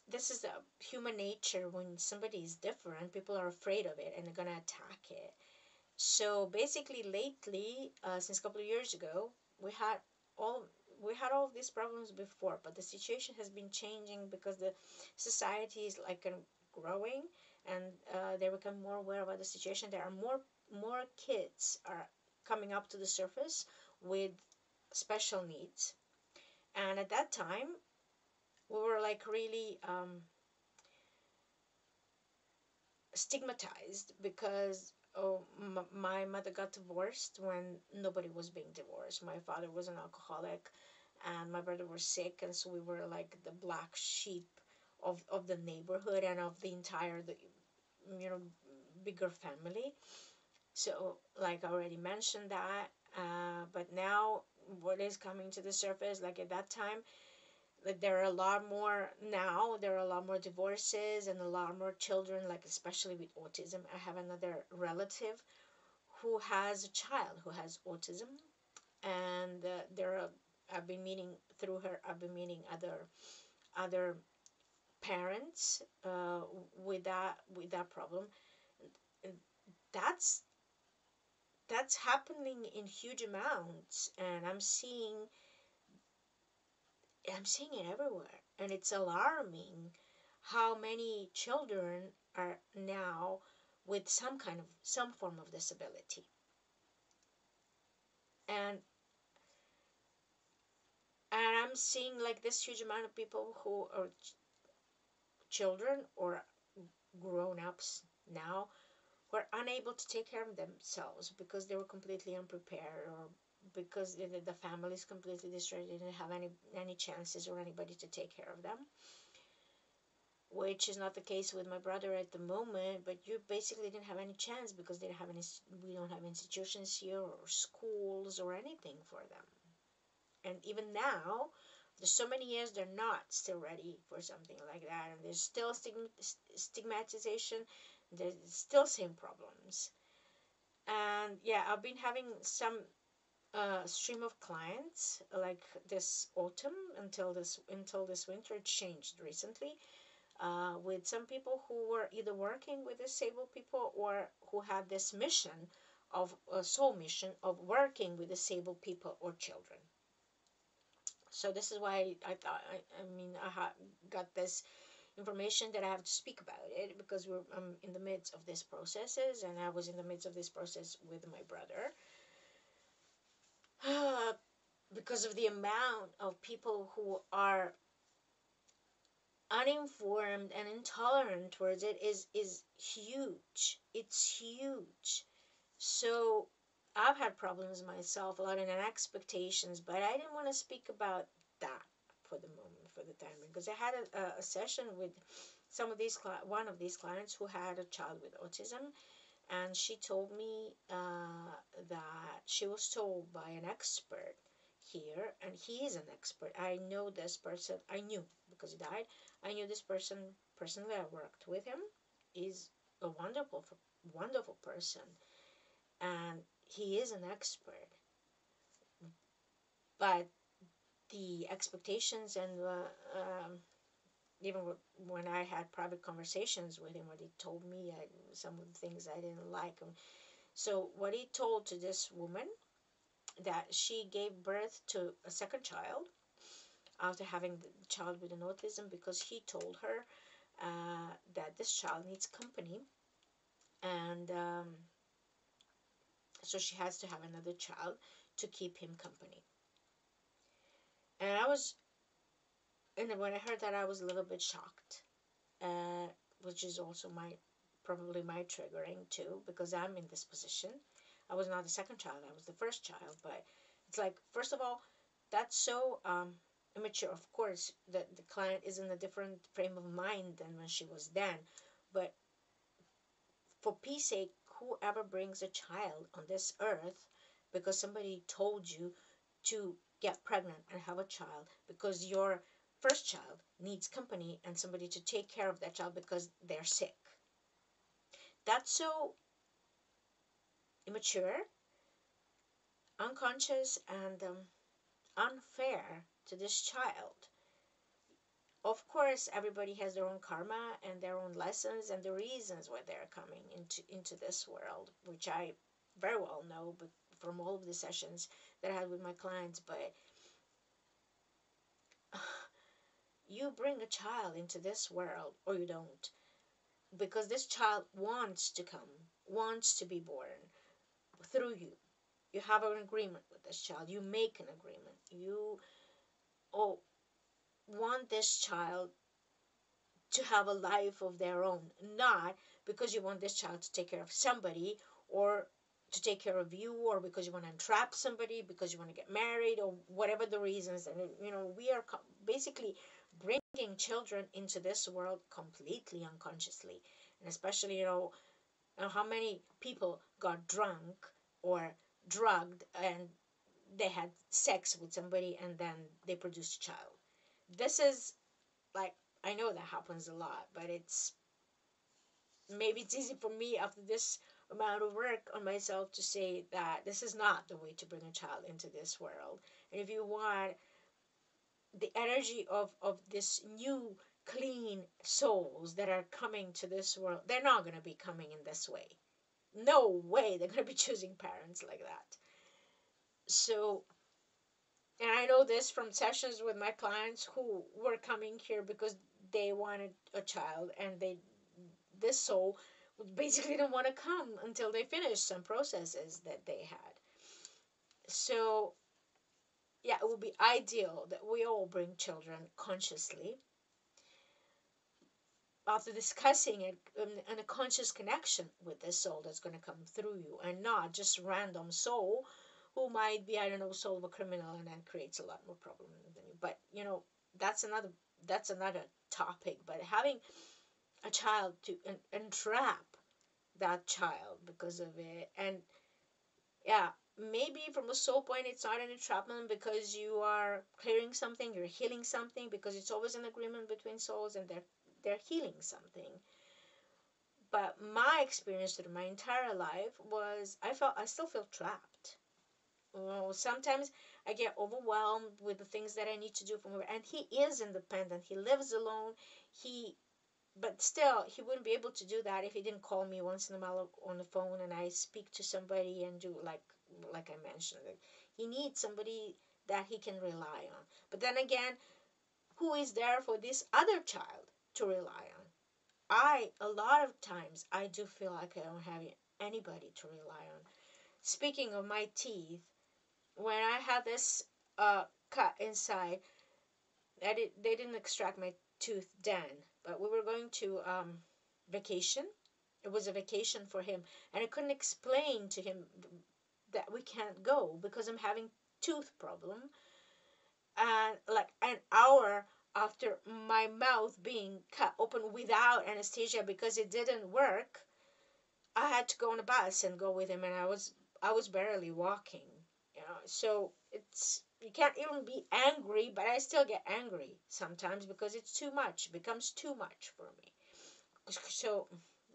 this is the human nature, when somebody is different, people are afraid of it and they're gonna attack it. So basically, lately, since a couple of years ago, we had all we had all of these problems before, but the situation has been changing because the society is like growing, and they become more aware about the situation. There are more kids are coming up to the surface with special needs, and at that time, we were like really stigmatized because my mother got divorced when nobody was being divorced. My father was an alcoholic, and my brother was sick, and so we were like the black sheep of the neighborhood and of the entire you know bigger family. So like I already mentioned that, but now what is coming to the surface, like at that time, like there are a lot more now, there are a lot more divorces and a lot more children, like especially with autism. I have another relative who has a child who has autism, and there are I've been meeting through her, I've been meeting other parents with that problem. And that's happening in huge amounts, and I'm seeing it everywhere, and it's alarming how many children are now with some form of disability. And I'm seeing like this huge amount of people who are children or grown-ups now who are unable to take care of themselves because they were completely unprepared, or because the family is completely destroyed. They didn't have any chances or anybody to take care of them, which is not the case with my brother at the moment. But you basically didn't have any chance because they didn't have any. We don't have institutions here or schools or anything for them. And even now, there's so many years they're not still ready for something like that, and there's still stigmatization. There's still same problems. And yeah, I've been having some stream of clients like this autumn until this winter. It changed recently, with some people who were either working with disabled people or who had this mission of a soul mission of working with disabled people or children. So this is why I thought got this information that I have to speak about it, because I'm in the midst of these processes, and I was in the midst of this process with my brother. Because of the amount of people who are uninformed and intolerant towards it is huge. It's huge. So I've had problems myself, a lot of expectations, but I didn't want to speak about that for the moment, for the time, because I had a session with one of these clients who had a child with autism, and she told me that she was told by an expert here, and he is an expert. I know this person. I knew because he died. I knew this person personally. I worked with him. He's a wonderful person, and he is an expert. But the expectations and even when I had private conversations with him, what he told me, some of the things I didn't like. So what he told to this woman, that she gave birth to a second child after having the child with an autism, because he told her that this child needs company, and so she has to have another child to keep him company. And when I heard that, I was a little bit shocked, uh, which is also probably my triggering too, because I'm in this position. I was not the second child; I was the first child. But it's like, first of all, that's so immature. Of course, the client is in a different frame of mind than when she was then. But for peace sake, whoever brings a child on this earth because somebody told you to get pregnant and have a child because your first child needs company and somebody to take care of that child because they're sick. That's so immature, unconscious, and unfair to this child. Of course, everybody has their own karma and their own lessons and the reasons why they're coming into this world, which I very well know from all of the sessions that I had with my clients. But you bring a child into this world or you don't, because this child wants to come, wants to be born through you. You have an agreement with this child. You make an agreement. You want this child to have a life of their own, not because you want this child to take care of somebody or to take care of you, or because you want to entrap somebody, because you want to get married, or whatever the reasons. And we are basically bringing children into this world completely unconsciously. And especially how many people got drunk or drugged and they had sex with somebody and then they produced a child. This is like, I know that happens a lot, but maybe it's easy for me after this amount of work on myself to say that this is not the way to bring a child into this world. And if you want the energy of this new clean souls that are coming to this world, they're not going to be coming in this way. No way they're going to be choosing parents like that. So, and I know this from sessions with my clients who were coming here because they wanted a child, and this soul basically didn't want to come until they finished some processes that they had. So yeah, it would be ideal that we all bring children consciously after discussing it, and a conscious connection with this soul that's going to come through you, and not just random soul who might be, I don't know, soul of a criminal, and that creates a lot more problem than you. But that's another topic. But having a child to entrap that child because of it, and yeah, maybe from a soul point it's not an entrapment because you are clearing something, you're healing something, because it's always an agreement between souls and they're healing something. But my experience through my entire life was I still feel trapped. Sometimes I get overwhelmed with the things that I need to do from work, and he is independent, he lives alone, but still he wouldn't be able to do that if he didn't call me once in a while on the phone and I speak to somebody and do like I mentioned it. He needs somebody that he can rely on. But then again, who is there for this other child to rely on? A lot of times I do feel like I don't have anybody to rely on. Speaking of my teeth, when I had this cut inside, they didn't extract my tooth then, but we were going to vacation. It was a vacation for him, and I couldn't explain to him that we can't go because I'm having tooth problem. And like an hour after my mouth being cut open without anesthesia because it didn't work, I had to go on a bus and go with him, and I was barely walking, so it's, you can't even be angry, but I still get angry sometimes because it's too much, it becomes too much for me. So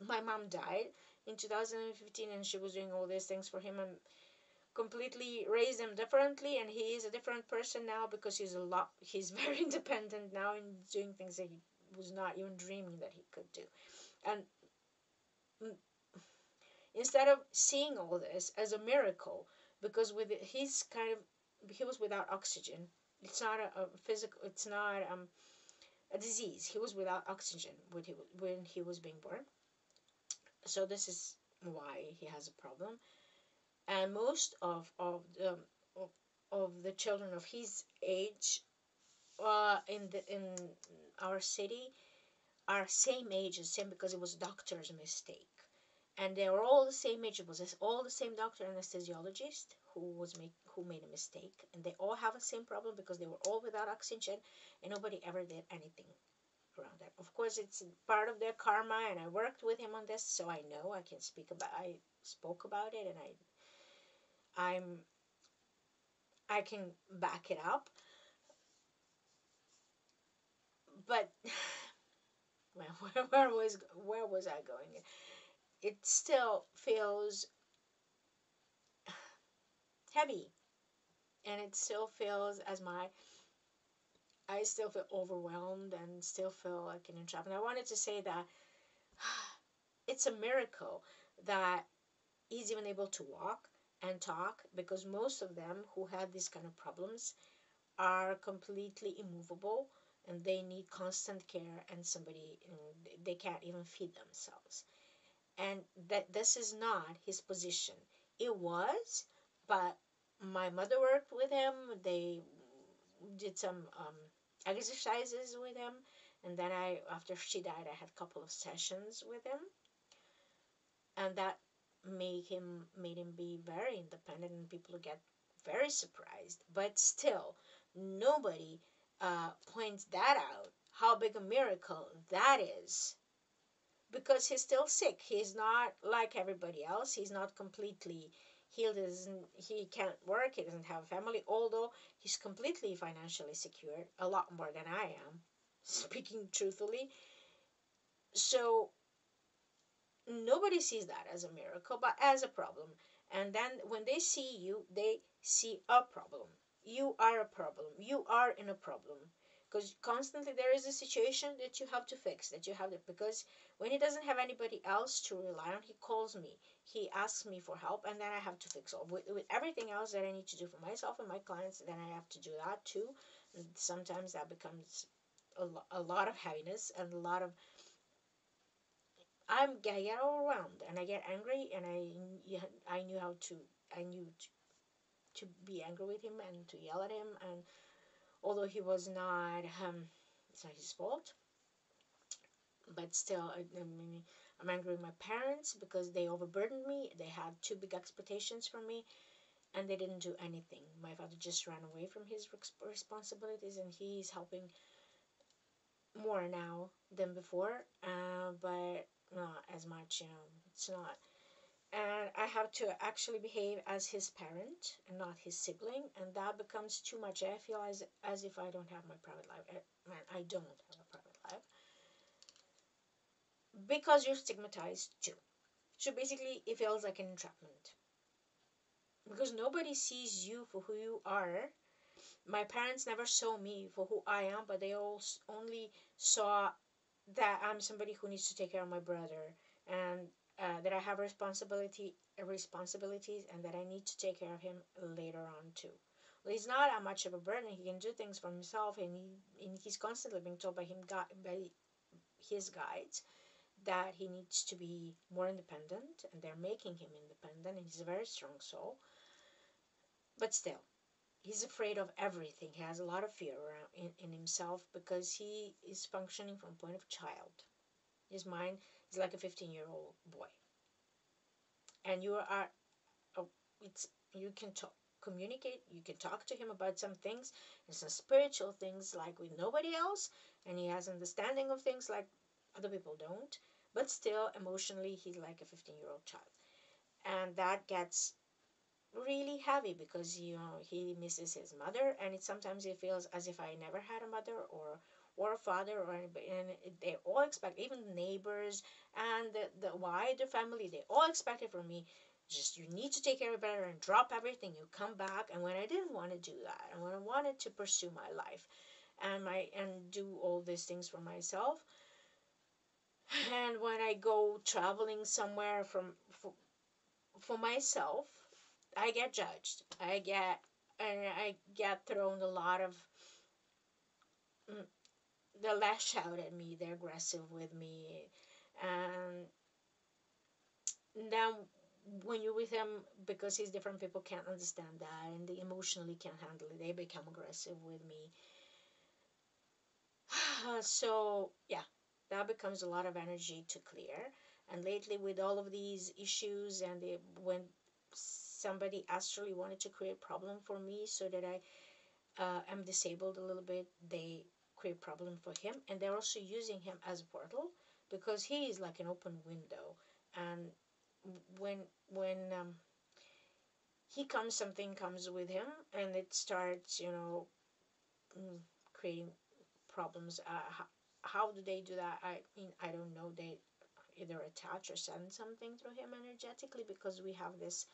my mom died in 2015, and she was doing all these things for him, and completely raised him differently, and he is a different person now because he's very independent now and doing things that he was not even dreaming that he could do. And instead of seeing all this as a miracle, because with his kind of, he was without oxygen. It's not a physical, it's not a disease. He was without oxygen when he was being born. So this is why he has a problem. And most of the children of his age, in our city, are same age as him, because it was doctor's mistake, and they were all the same age. It was all the same doctor, anesthesiologist, who made a mistake, and they all have the same problem because they were all without oxygen, and nobody ever did anything around that. Of course, it's part of their karma, and I worked with him on this, so I know I spoke about it, and I'm I can back it up. But well, where was I going? It still feels heavy, and it still feels as my I still feel overwhelmed and still feel like an entrapment. I wanted to say that it's a miracle that he's even able to walk and talk, because most of them who had these kind of problems are completely immovable, and they need constant care, and somebody, they can't even feed themselves. And that this is not his position. It was, but my mother worked with him. They did some exercises with him, and then after she died, I had a couple of sessions with him, and that made him be very independent, and people get very surprised. But still, nobody points that out, how big a miracle that is, because he's still sick. He's not like everybody else. He's not completely healed. He can't work. He doesn't have a family, although he's completely financially secure, a lot more than I am, speaking truthfully. So nobody sees that as a miracle, but as a problem. And then when they see you, they see a problem. You are a problem. You are in a problem. Because constantly there is a situation that you have to fix, that you have to, because when he doesn't have anybody else to rely on, he calls me. He asks me for help, and then I have to fix all. With everything else that I need to do for myself and my clients, then I have to do that too. And sometimes that becomes a lot of heaviness and a lot of, I get overwhelmed and I get angry, and I knew how to I knew to be angry with him and to yell at him, and although he was not it's not his fault, but still, I mean, I'm angry with my parents because they overburdened me. They had too big expectations from me, and they didn't do anything. My father just ran away from his responsibilities, and he's helping more now than before, but not as much. It's not. And I have to actually behave as his parent and not his sibling, and that becomes too much. I feel as if I don't have my private life. I don't have a private life because you're stigmatized too. So basically, it feels like an entrapment because nobody sees you for who you are. My parents never saw me for who I am, but they all only saw that I'm somebody who needs to take care of my brother, and that I have responsibilities, and that I need to take care of him later on too. Well, he's not that much of a burden. He can do things for himself, and he's constantly being told by by his guides that he needs to be more independent, and they're making him independent, and he's a very strong soul. But still, he's afraid of everything. He has a lot of fear around in himself because he is functioning from a point of child. His mind is like a 15-year-old boy, and uh, it's you can talk, communicate. You can talk to him about some things, and some spiritual things like with nobody else, and he has understanding of things like other people don't. But still, emotionally, he's like a 15-year-old child, and that gets really heavy because he misses his mother, and sometimes it feels as if I never had a mother or a father or anybody, and they all expect, even the neighbors and the wider family, they all expect it from me. Just, you need to take care of it better and drop everything, you come back. And when I didn't want to do that, and when I wanted to pursue my life and do all these things for myself, and when I go traveling somewhere for myself, I get judged. I get thrown a lot of, mm, they lash out at me. They're aggressive with me, and then when you're with him, because he's different, people can't understand that, and they emotionally can't handle it. They become aggressive with me. So yeah, that becomes a lot of energy to clear. And lately, with all of these issues, and when somebody actually wanted to create problem for me so that I am disabled a little bit, they create problem for him, and they're also using him as a portal because he is like an open window. And when he comes, something comes with him, and it starts, mm, creating problems. How do they do that? I mean, I don't know. They either attach or send something through him energetically, because we have this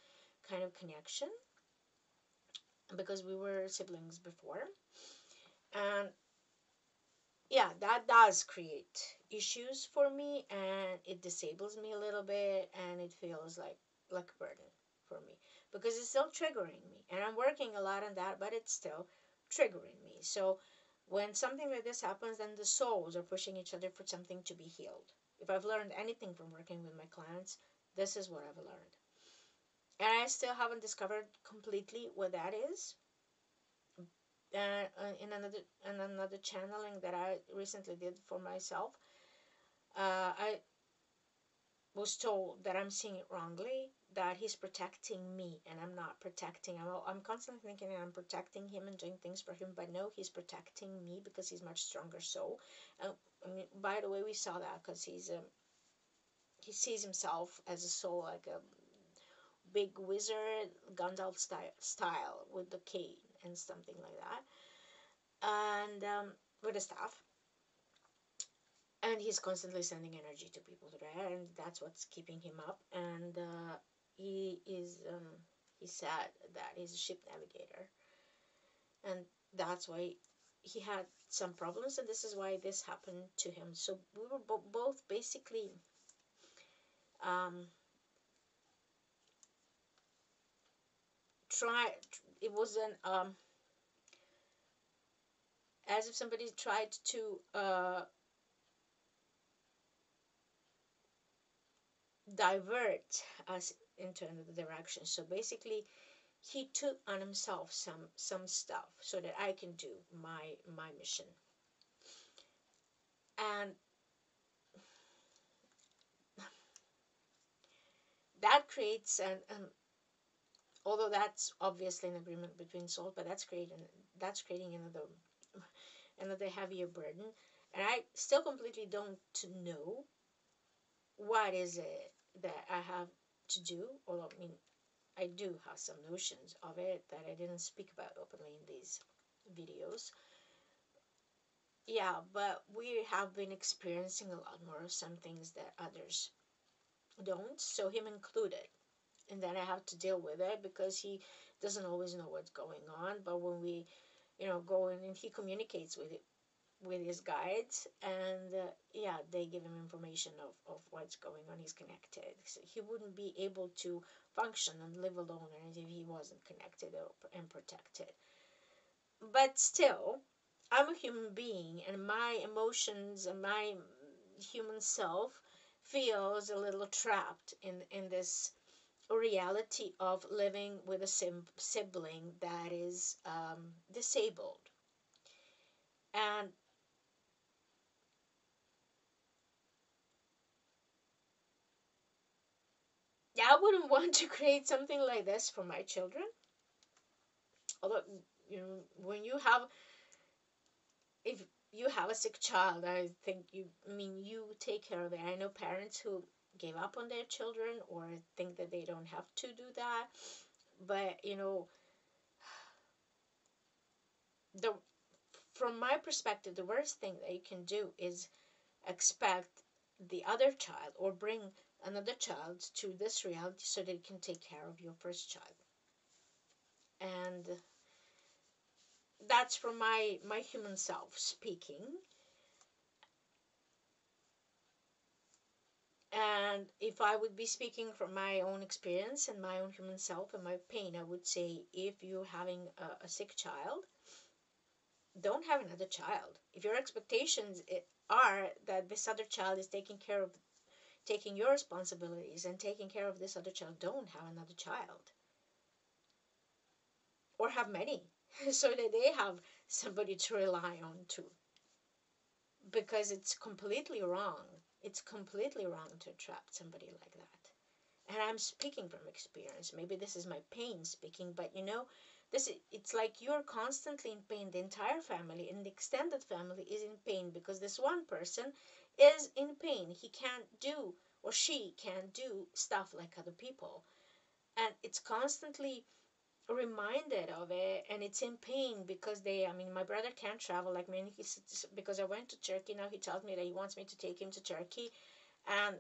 kind of connection because we were siblings before. And yeah, that does create issues for me, and it disables me a little bit, and it feels like a burden for me because it's still triggering me, and I'm working a lot on that, but it's still triggering me. So when something like this happens, then the souls are pushing each other for something to be healed. If I've learned anything from working with my clients, this is what I've learned. And I still haven't discovered completely what that is. In another channeling that I recently did for myself, I was told that I'm seeing it wrongly, that he's protecting me and I'm not protecting him. I'm constantly thinking that I'm protecting him and doing things for him, but no, he's protecting me because he's much stronger soul. And I mean, by the way, we saw that because he sees himself as a soul, like a big wizard, Gandalf style with the cane and something like that, and with a staff. And he's constantly sending energy to people today, and that's what's keeping him up. And he said that he's a ship navigator, and that's why he had some problems, and this is why this happened to him. So we were both basically, um, try. It was an as if somebody tried to divert us into another direction. So basically, he took on himself some stuff so that I can do my mission. And that creates an although that's obviously an agreement between souls, but that's creating another heavier burden. And I still completely don't know what is it that I have to do. Although I mean, I do have some notions of it that I didn't speak about openly in these videos. Yeah, but we have been experiencing a lot more of some things that others don't, so him included. And then I have to deal with it because he doesn't always know what's going on. But when we, go in, and he communicates with his guides, and yeah, they give him information of what's going on. He's connected. So he wouldn't be able to function and live alone if he wasn't connected and protected. But still, I'm a human being, and my emotions and my human self feels a little trapped in this reality of living with a sibling that is disabled. And yeah, I wouldn't want to create something like this for my children. Although, when if you have a sick child, I think you take care of it. I know parents who gave up on their children or think that they don't have to do that, But the from my perspective, the worst thing that you can do is expect the other child or bring another child to this reality so that it can take care of your first child. And that's from my human self speaking. And if I would be speaking from my own experience and my own human self and my pain, I would say, if you're having a sick child, don't have another child. If your expectations are that this other child is taking your responsibilities and taking care of this other child, don't have another child, or have many, so that they have somebody to rely on too. Because it's completely wrong. It's completely wrong to trap somebody like that. And I'm speaking from experience. Maybe this is my pain speaking, but it's like you're constantly in pain. The entire family and the extended family is in pain because this one person is in pain. He can't do, or she can't do stuff like other people. And it's constantly reminded of it, and it's in pain because my brother can't travel like me, and because I went to Turkey. Now he tells me that he wants me to take him to Turkey. And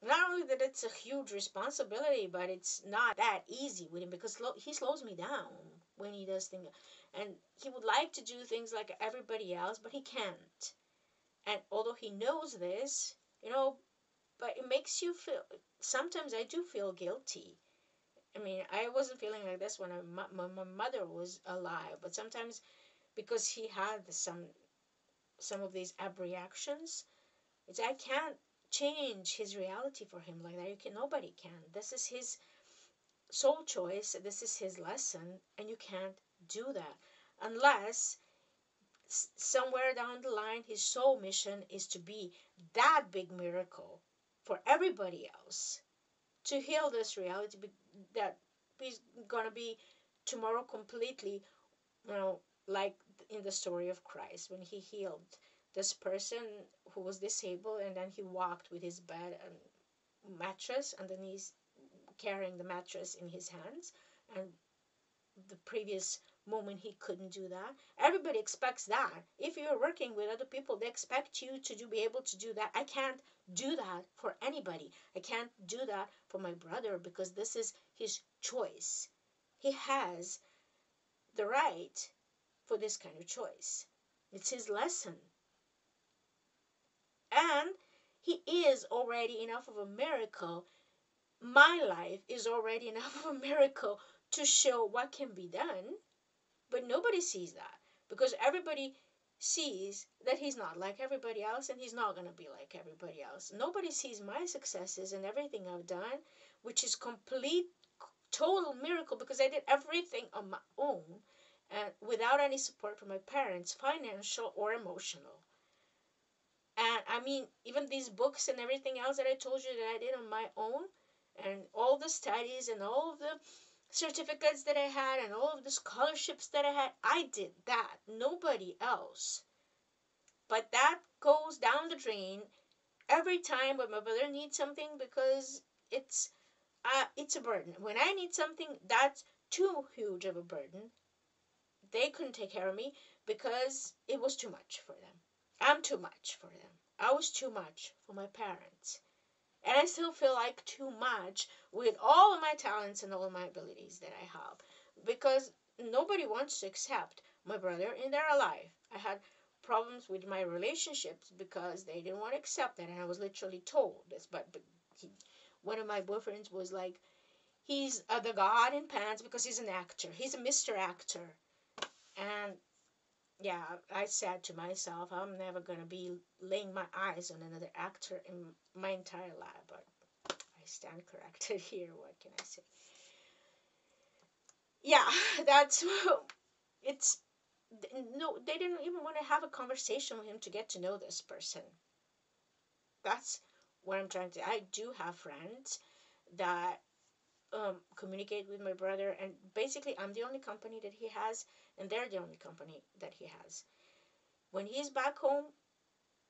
not only that it's a huge responsibility, but it's not that easy with him because he slows me down when he does things. And he would like to do things like everybody else, but he can't. And although he knows this, but it makes you feel, sometimes I do feel guilty. I wasn't feeling like this when my mother was alive, but sometimes because he had some of these abreactions, I can't change his reality for him like that. Nobody can. This is his sole choice. This is his lesson, and you can't do that unless somewhere down the line his sole mission is to be that big miracle for everybody else, to heal this reality that he's gonna be tomorrow completely, like in the story of Christ when he healed this person who was disabled, and then he walked with his bed and mattress, and then he's carrying the mattress in his hands, and the previous moment he couldn't do that. Everybody expects that. If you're working with other people, they expect you to be able to do that. I can't do that for anybody. I can't do that for my brother because this is his choice. He has the right for this kind of choice. It's his lesson. And he is already enough of a miracle. My life is already enough of a miracle to show what can be done. But nobody sees that because everybody sees that he's not like everybody else, and he's not going to be like everybody else. Nobody sees my successes and everything I've done, which is complete, total miracle because I did everything on my own and without any support from my parents, financial or emotional. And even these books and everything else that I told you that I did on my own, and all the studies and all of the certificates that I had and all of the scholarships that I had, I did that. Nobody else. But that goes down the drain every time when my brother needs something because it's a burden. When I need something that's too huge of a burden, they couldn't take care of me because it was too much for them. I'm too much for them. I was too much for my parents. And I still feel like too much with all of my talents and all of my abilities that I have. Because nobody wants to accept my brother in their life. I had problems with my relationships because they didn't want to accept that. And I was literally told this. But one of my boyfriends was like, he's the god in pants because he's an actor. He's a Mr. Actor. And yeah, I said to myself, I'm never going to be laying my eyes on another actor in my entire life. But I stand corrected here. What can I say? Yeah, that's it's no, they didn't even want to have a conversation with him to get to know this person. That's what I'm trying to. I do have friends that communicate with my brother, and basically, I'm the only company that he has, and they're the only company that he has. When he's back home,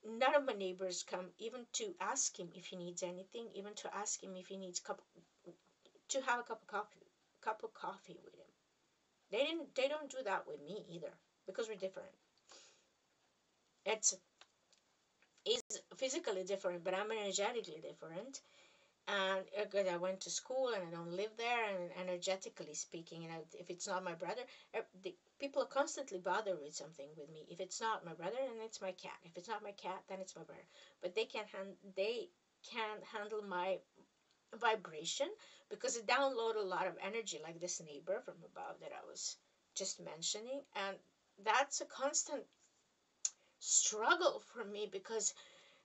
none of my neighbors come even to ask him if he needs anything, even to ask him if he needs to have a cup of coffee. cup of coffee with him. They don't do that with me either, because we're different. It's is physically different, but I'm energetically different. And because I went to school and I don't live there, and energetically speaking, if it's not my brother, the people are constantly bothered with something with me. If it's not my brother, then it's my cat. If it's not my cat, then it's my brother. But they can't handle my vibration, because it download a lot of energy, like this neighbor from above that I was just mentioning. And that's a constant struggle for me, because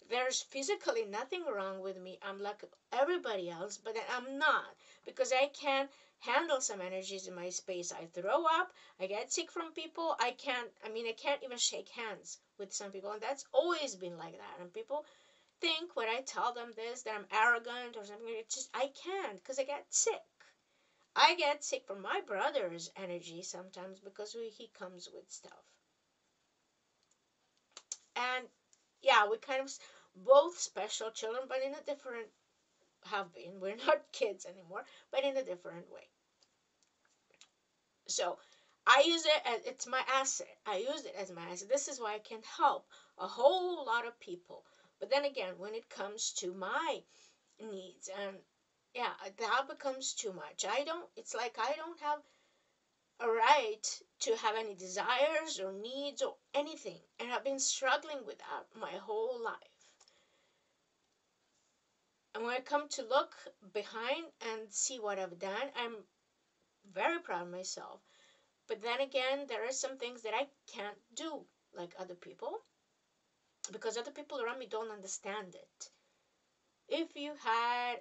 there's physically nothing wrong with me. I'm like everybody else, but I'm not, because I can't handle some energies in my space. I throw up, I get sick from people. I can't even shake hands with some people, and that's always been like that. And people think when I tell them this that I'm arrogant or something. It's just I can't, because I get sick. I get sick from my brother's energy sometimes, because he comes with stuff. And yeah, we kind of both special children, but in a different, have been. We're not kids anymore, but in a different way. So I use it as it's my asset. I use it as my asset. This is why I can help a whole lot of people. But then again, when it comes to my needs, and yeah, that becomes too much. It's like I don't have a right to have any desires or needs or anything. And I've been struggling with that my whole life. And when I come to look behind and see what I've done, I'm very proud of myself. But then again, there are some things that I can't do like other people, because other people around me don't understand it. If you had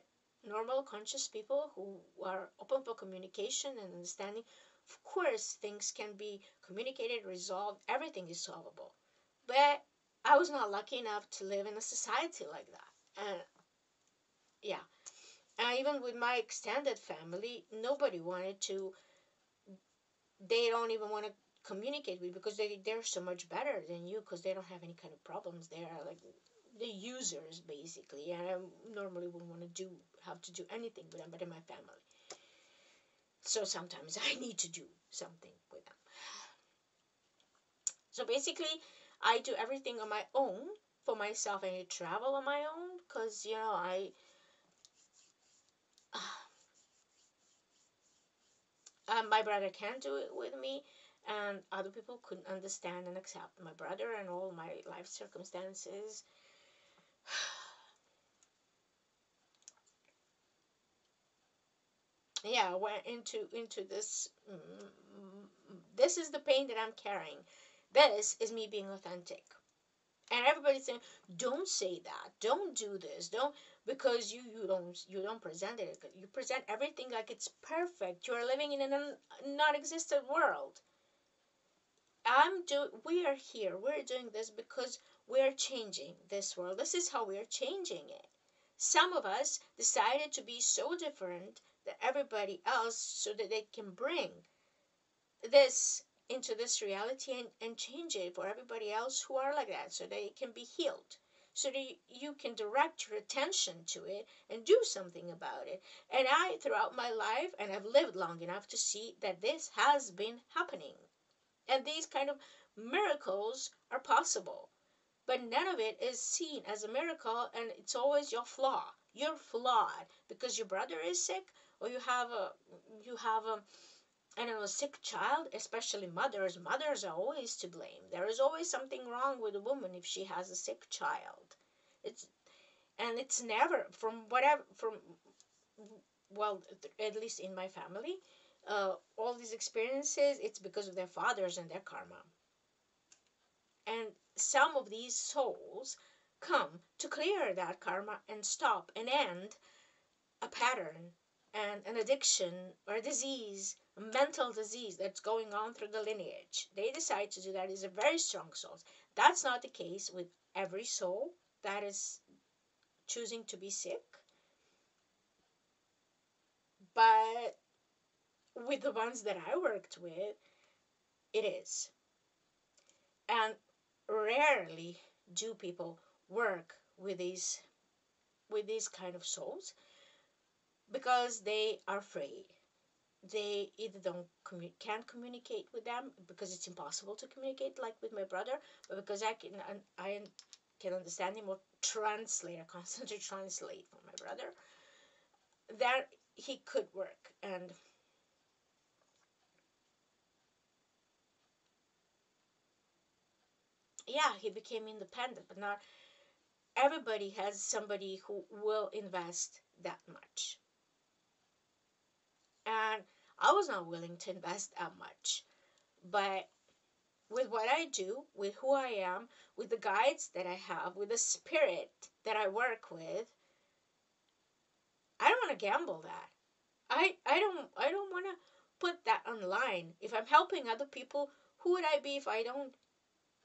normal conscious people who are open for communication and understanding, of course things can be communicated, resolved, everything is solvable. But I was not lucky enough to live in a society like that. And yeah, and even with my extended family, nobody wanted to, they don't even want to communicate with, because they're so much better than you, because they don't have any kind of problems. They are like the users basically, and I normally wouldn't want to have to do anything with them, but in my family. So sometimes I need to do something with them. So basically, I do everything on my own for myself. I need to travel on my own, because my brother can't do it with me, and other people couldn't understand and accept my brother and all my life circumstances. Yeah, I went into this. This is the pain that I'm carrying. This is me being authentic. And everybody's saying, "Don't say that. Don't do this. Don't," because you don't present it. You present everything like it's perfect. You are living in a non-existent world. We are here. We're doing this because we're changing this world. This is how we're changing it. Some of us decided to be so different than everybody else, so that they can bring this into this reality, and change it for everybody else who are like that, so they can be healed, so that you can direct your attention to it and do something about it. And I, throughout my life, and I've lived long enough to see that this has been happening, and these kind of miracles are possible, but none of it is seen as a miracle, and it's always your flaw. You're flawed because your brother is sick, or you have a I don't know, a sick child. Especially mothers are always to blame. There is always something wrong with a woman if she has a sick child. It's and it's never, well, at least in my family, all these experiences, it's because of their fathers and their karma. And some of these souls come to clear that karma and stop and end a pattern and an addiction or a disease, a mental disease that's going on through the lineage. They decide to do that. Is a very strong soul. That's not the case with every soul that is choosing to be sick, but with the ones that I worked with, it is. And rarely do people work with these kind of souls, because they are afraid. they either don't can't communicate with them because it's impossible to communicate like with my brother, but because I can understand him or translate, I constantly translate for my brother, that he could work. And yeah, he became independent, but not everybody has somebody who will invest that much. And I was not willing to invest that much. But with what I do, with who I am, with the guides that I have, with the spirit that I work with, I don't want to gamble that. I don't want to put that online. If I'm helping other people, who would I be if I don't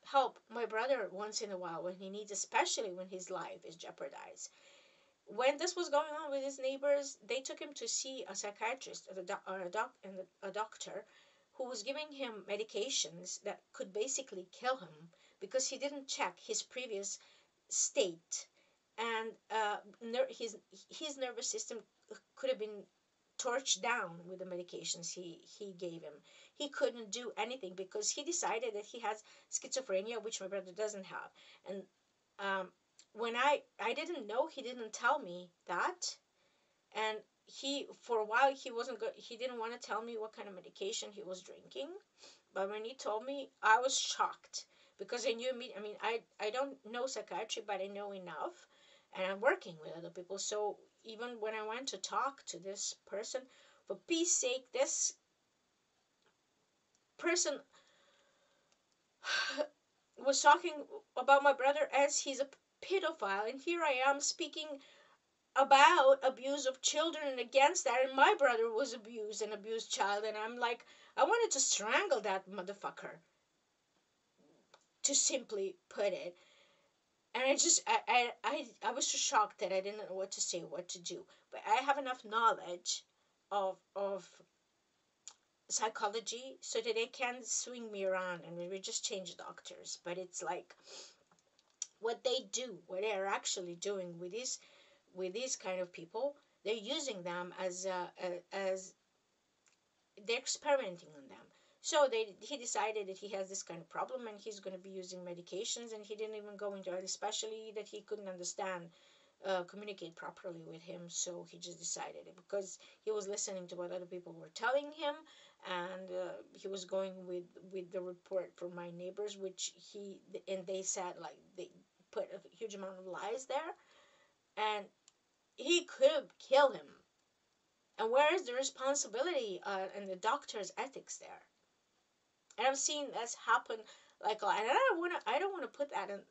help my brother once in a while when he needs, especially when his life is jeopardized? When this was going on with his neighbors, they took him to see a psychiatrist or a doctor who was giving him medications that could basically kill him because he didn't check his previous state, and his nervous system could have been torched down with the medications he gave him. He couldn't do anything because he decided that he has schizophrenia, which my brother doesn't have. And um, when I didn't know, he didn't tell me that, and he for a while he wasn't good. He didn't want to tell me what kind of medication he was drinking, but when he told me, I was shocked because I knew me. I mean, I don't know psychiatry, but I know enough, and I'm working with other people. So even when I went to talk to this person, for peace sake, this person was talking about my brother as he's a pedophile, and here I am speaking about abuse of children and against that, and my brother was abused, an abused child, and I'm like, I wanted to strangle that motherfucker, to simply put it. And I was so shocked that I didn't know what to say, what to do. But I have enough knowledge of psychology so that they can swing me around, and we just change doctors. But it's like what they do, what they're actually doing with these kind of people, they're using them as they're experimenting on them. So he decided that he has this kind of problem and he's going to be using medications, and he didn't even go into it, especially that he couldn't understand communicate properly with him. So he just decided it because he was listening to what other people were telling him, and he was going with the report from my neighbors, which he and they said like they put a huge amount of lies there, and he could have killed him. And where is the responsibility and the doctor's ethics there? And I've seen this happen like a lot. And I don't want to put that in.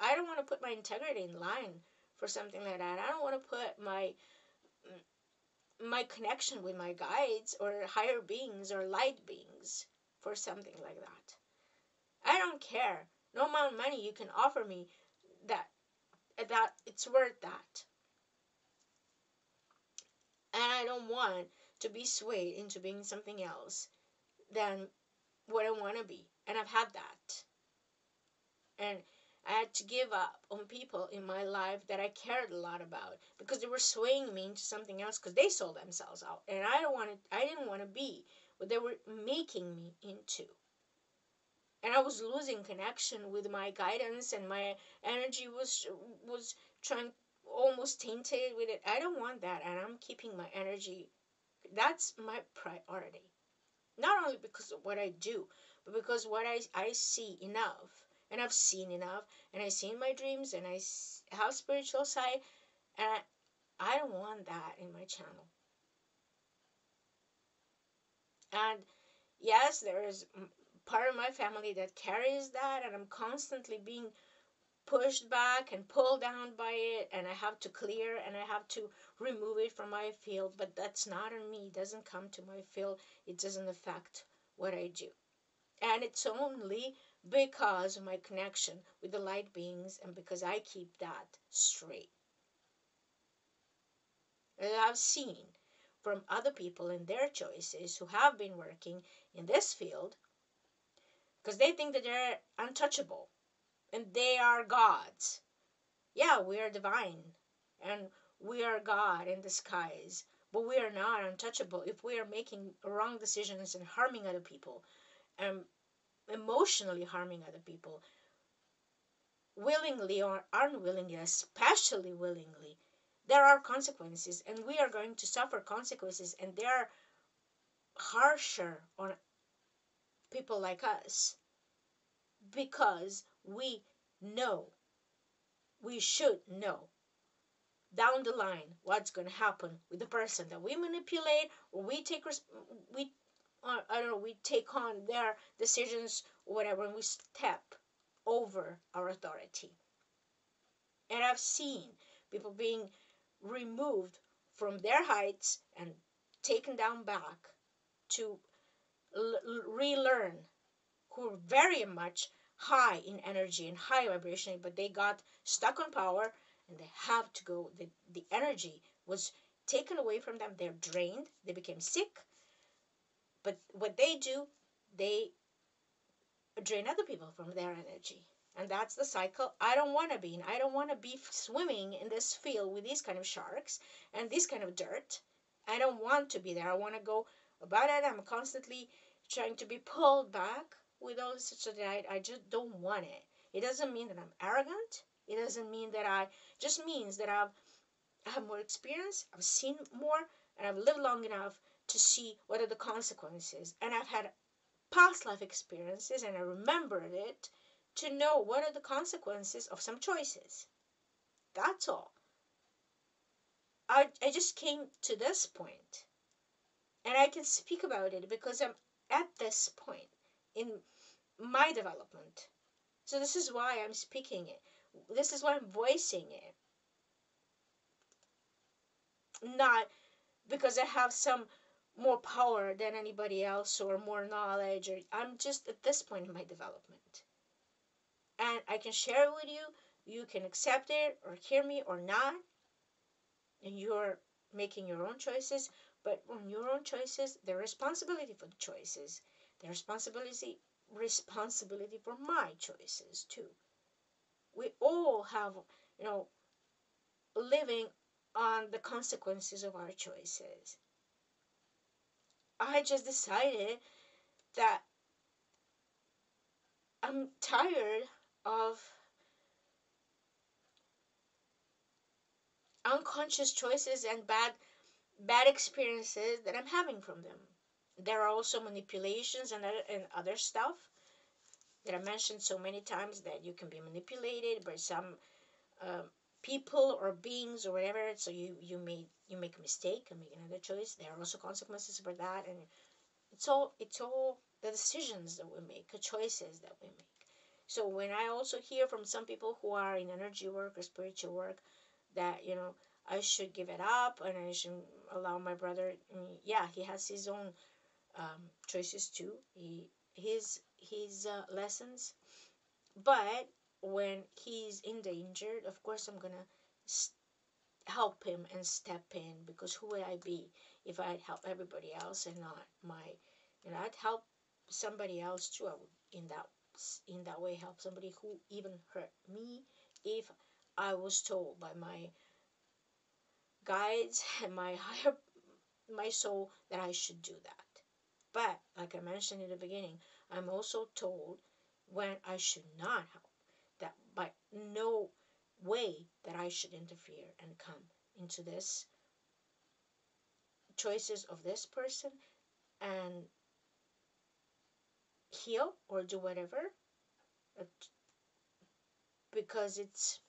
I don't want to put my integrity in line for something like that. I don't want to put my connection with my guides or higher beings or light beings for something like that. I don't care. No amount of money you can offer me that it's worth that. And I don't want to be swayed into being something else than what I want to be. And I've had that. And I had to give up on people in my life that I cared a lot about because they were swaying me into something else because they sold themselves out. And I didn't want to be what they were making me into. And I was losing connection with my guidance, and my energy was trying, almost tainted with it. I don't want that, and I'm keeping my energy. That's my priority. Not only because of what I do, but because what I see enough, and I've seen enough, and I see in my dreams, and I have spiritual side, and I don't want that in my channel. And yes, there is part of my family that carries that, and I'm constantly being pushed back and pulled down by it, and I have to clear and I have to remove it from my field. But that's not on me. It doesn't come to my field. It doesn't affect what I do. And it's only because of my connection with the light beings and because I keep that straight. And I've seen from other people in their choices who have been working in this field because they think that they're untouchable and they are gods. Yeah, we are divine and we are God in disguise, But we are not untouchable if we are making wrong decisions and harming other people and emotionally harming other people, willingly or unwillingly, especially willingly. There are consequences, and we are going to suffer consequences, and they are harsher on people like us because know, we should know down the line what's going to happen with the person that we manipulate or we I don't know, we take on their decisions or whatever, and we step over our authority. And I've seen people being removed from their heights and taken down back to relearn, who are very much high in energy and high vibration, but they got stuck on power and they have to go. The energy was taken away from them. They're drained. They became sick. But what they do, they drain other people from their energy. And that's the cycle I don't want to be in. I don't want to be swimming in this field with these kind of sharks and this kind of dirt. I don't want to be there. I want to go about it. I'm constantly trying to be pulled back with all this, so that I just don't want it. It doesn't mean that I'm arrogant. It doesn't mean that just means that I have more experience, I've seen more, and I've lived long enough to see what are the consequences. And I've had past life experiences and I remembered it to know what are the consequences of some choices. That's all. I just came to this point and I can speak about it because I'm at this point in my development. So this is why I'm speaking it. This is why I'm voicing it. Not because I have some more power than anybody else or more knowledge, or I'm just at this point in my development. And I can share it with you. You can accept it or hear me or not. And you're making your own choices. But on your own choices, the responsibility for the choices, the responsibility for my choices too. We all have, living on the consequences of our choices. I just decided that I'm tired of unconscious choices and bad experiences that I'm having from them. There are also manipulations and other stuff that I mentioned so many times, that you can be manipulated by some uh, people or beings or whatever. So you make a mistake and make another choice. There are also consequences for that, and it's all the decisions that we make, the choices that we make. So when I also hear from some people who are in energy work or spiritual work that I should give it up and I should allow my brother. Yeah, he has his own choices too. His lessons, but when he's endangered, of course I'm gonna help him and step in, because who would I be if I'd help everybody else and not I'd help somebody else too. I would in that way help somebody who even hurt me if I was told by my guides and my soul that I should do that. But like I mentioned in the beginning, I'm also told when I should not help, that by no way that I should interfere and come into this choices of this person and heal or do whatever, uh, because it's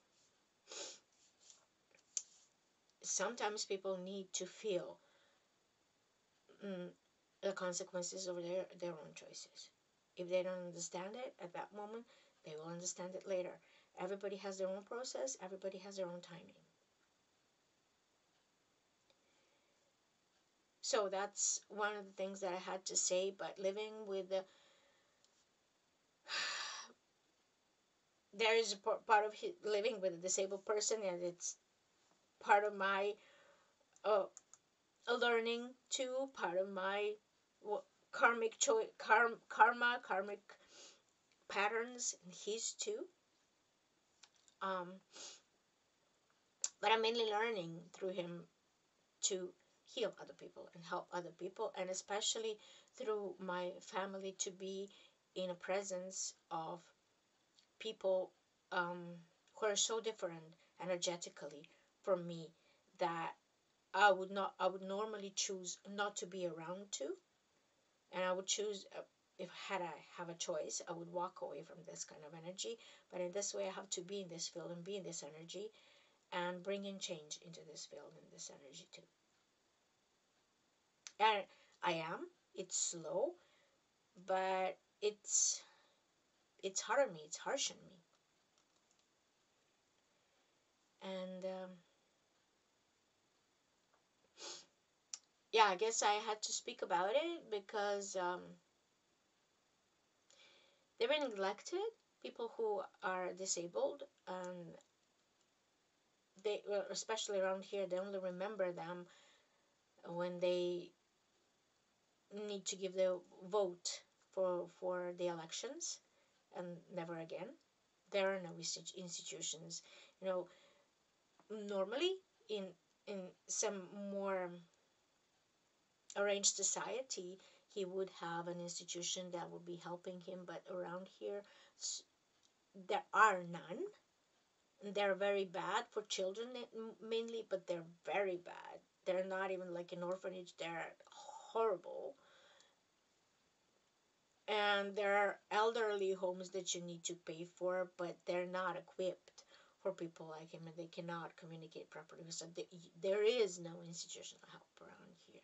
sometimes people need to feel mm, the consequences of their own choices. If they don't understand it at that moment, they will understand it later. Everybody has their own process, everybody has their own timing. So that's one of the things that I had to say. But living with there is a part of living with a disabled person, and it's part of my uh, learning too, part of my karmic karmic patterns, and his too. Um, but I'm mainly learning through him to heal other people and help other people, and especially through my family, to be in a presence of people who are so different energetically from me that I would normally choose not to be around to, and I would choose, if had I have a choice, I would walk away from this kind of energy. But in this way, I have to be in this field and be in this energy and bring in change into this field and this energy too. And I am. It's slow, but it's hard on me. It's harsh on me, and yeah, I guess I had to speak about it because they've been neglected. People who are disabled, and they, well, especially around here, they only remember them when they need to give the vote for the elections, and never again. There are no institutions, you know. Normally, in some more arranged society, he would have an institution that would be helping him, but around here, there are none. They're very bad for children, mainly, but they're very bad. They're not even like an orphanage. They're horrible. And there are elderly homes that you need to pay for, but they're not equipped for people like him, and they cannot communicate properly. So there is no institutional help around here.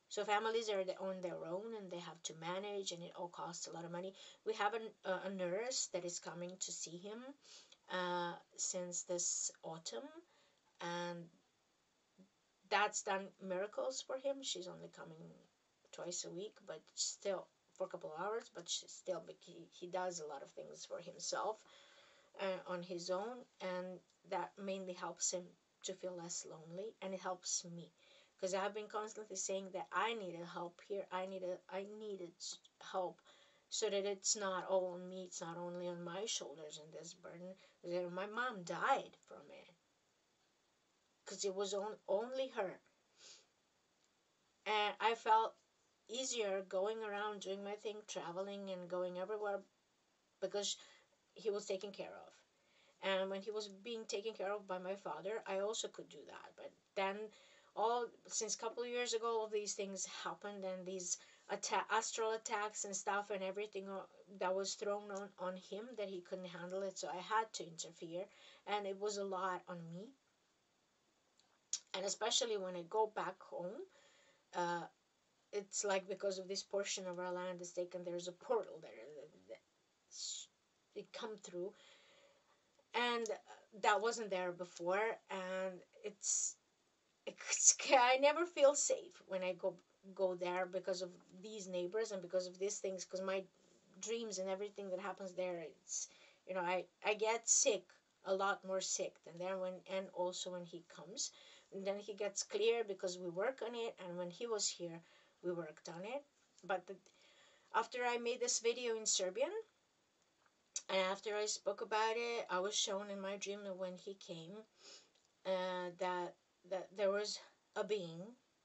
So families are on their own, and they have to manage, and it all costs a lot of money. We have a nurse that is coming to see him since this autumn, and that's done miracles for him. She's only coming twice a week, but still for a couple of hours, but still, he does a lot of things for himself on his own, and that mainly helps him to feel less lonely, and it helps me because I've been constantly saying that I needed help here. I needed help, so that it's not all on me. It's not only on my shoulders and this burden. My mom died from it because it was only her, and I felt easier going around doing my thing, traveling and going everywhere, because he was taken care of. And when he was being taken care of by my father, I also could do that. But then, all since a couple of years ago, all these things happened, and these astral attacks and stuff, and everything that was thrown on him, that he couldn't handle it. So I had to interfere, and it was a lot on me. And especially when I go back home, uh, it's like because of this portion of our land is taken, there's a portal there that it come through, and that wasn't there before, and it's I never feel safe when I go there because of these neighbors and because of these things, because my dreams and everything that happens there, it's, I get sick, a lot more sick than there, when and also when he comes, and then he gets clear because we work on it, and when he was here we worked on it. But after I made this video in Serbian, and after I spoke about it, I was shown in my dream that when he came, that there was a being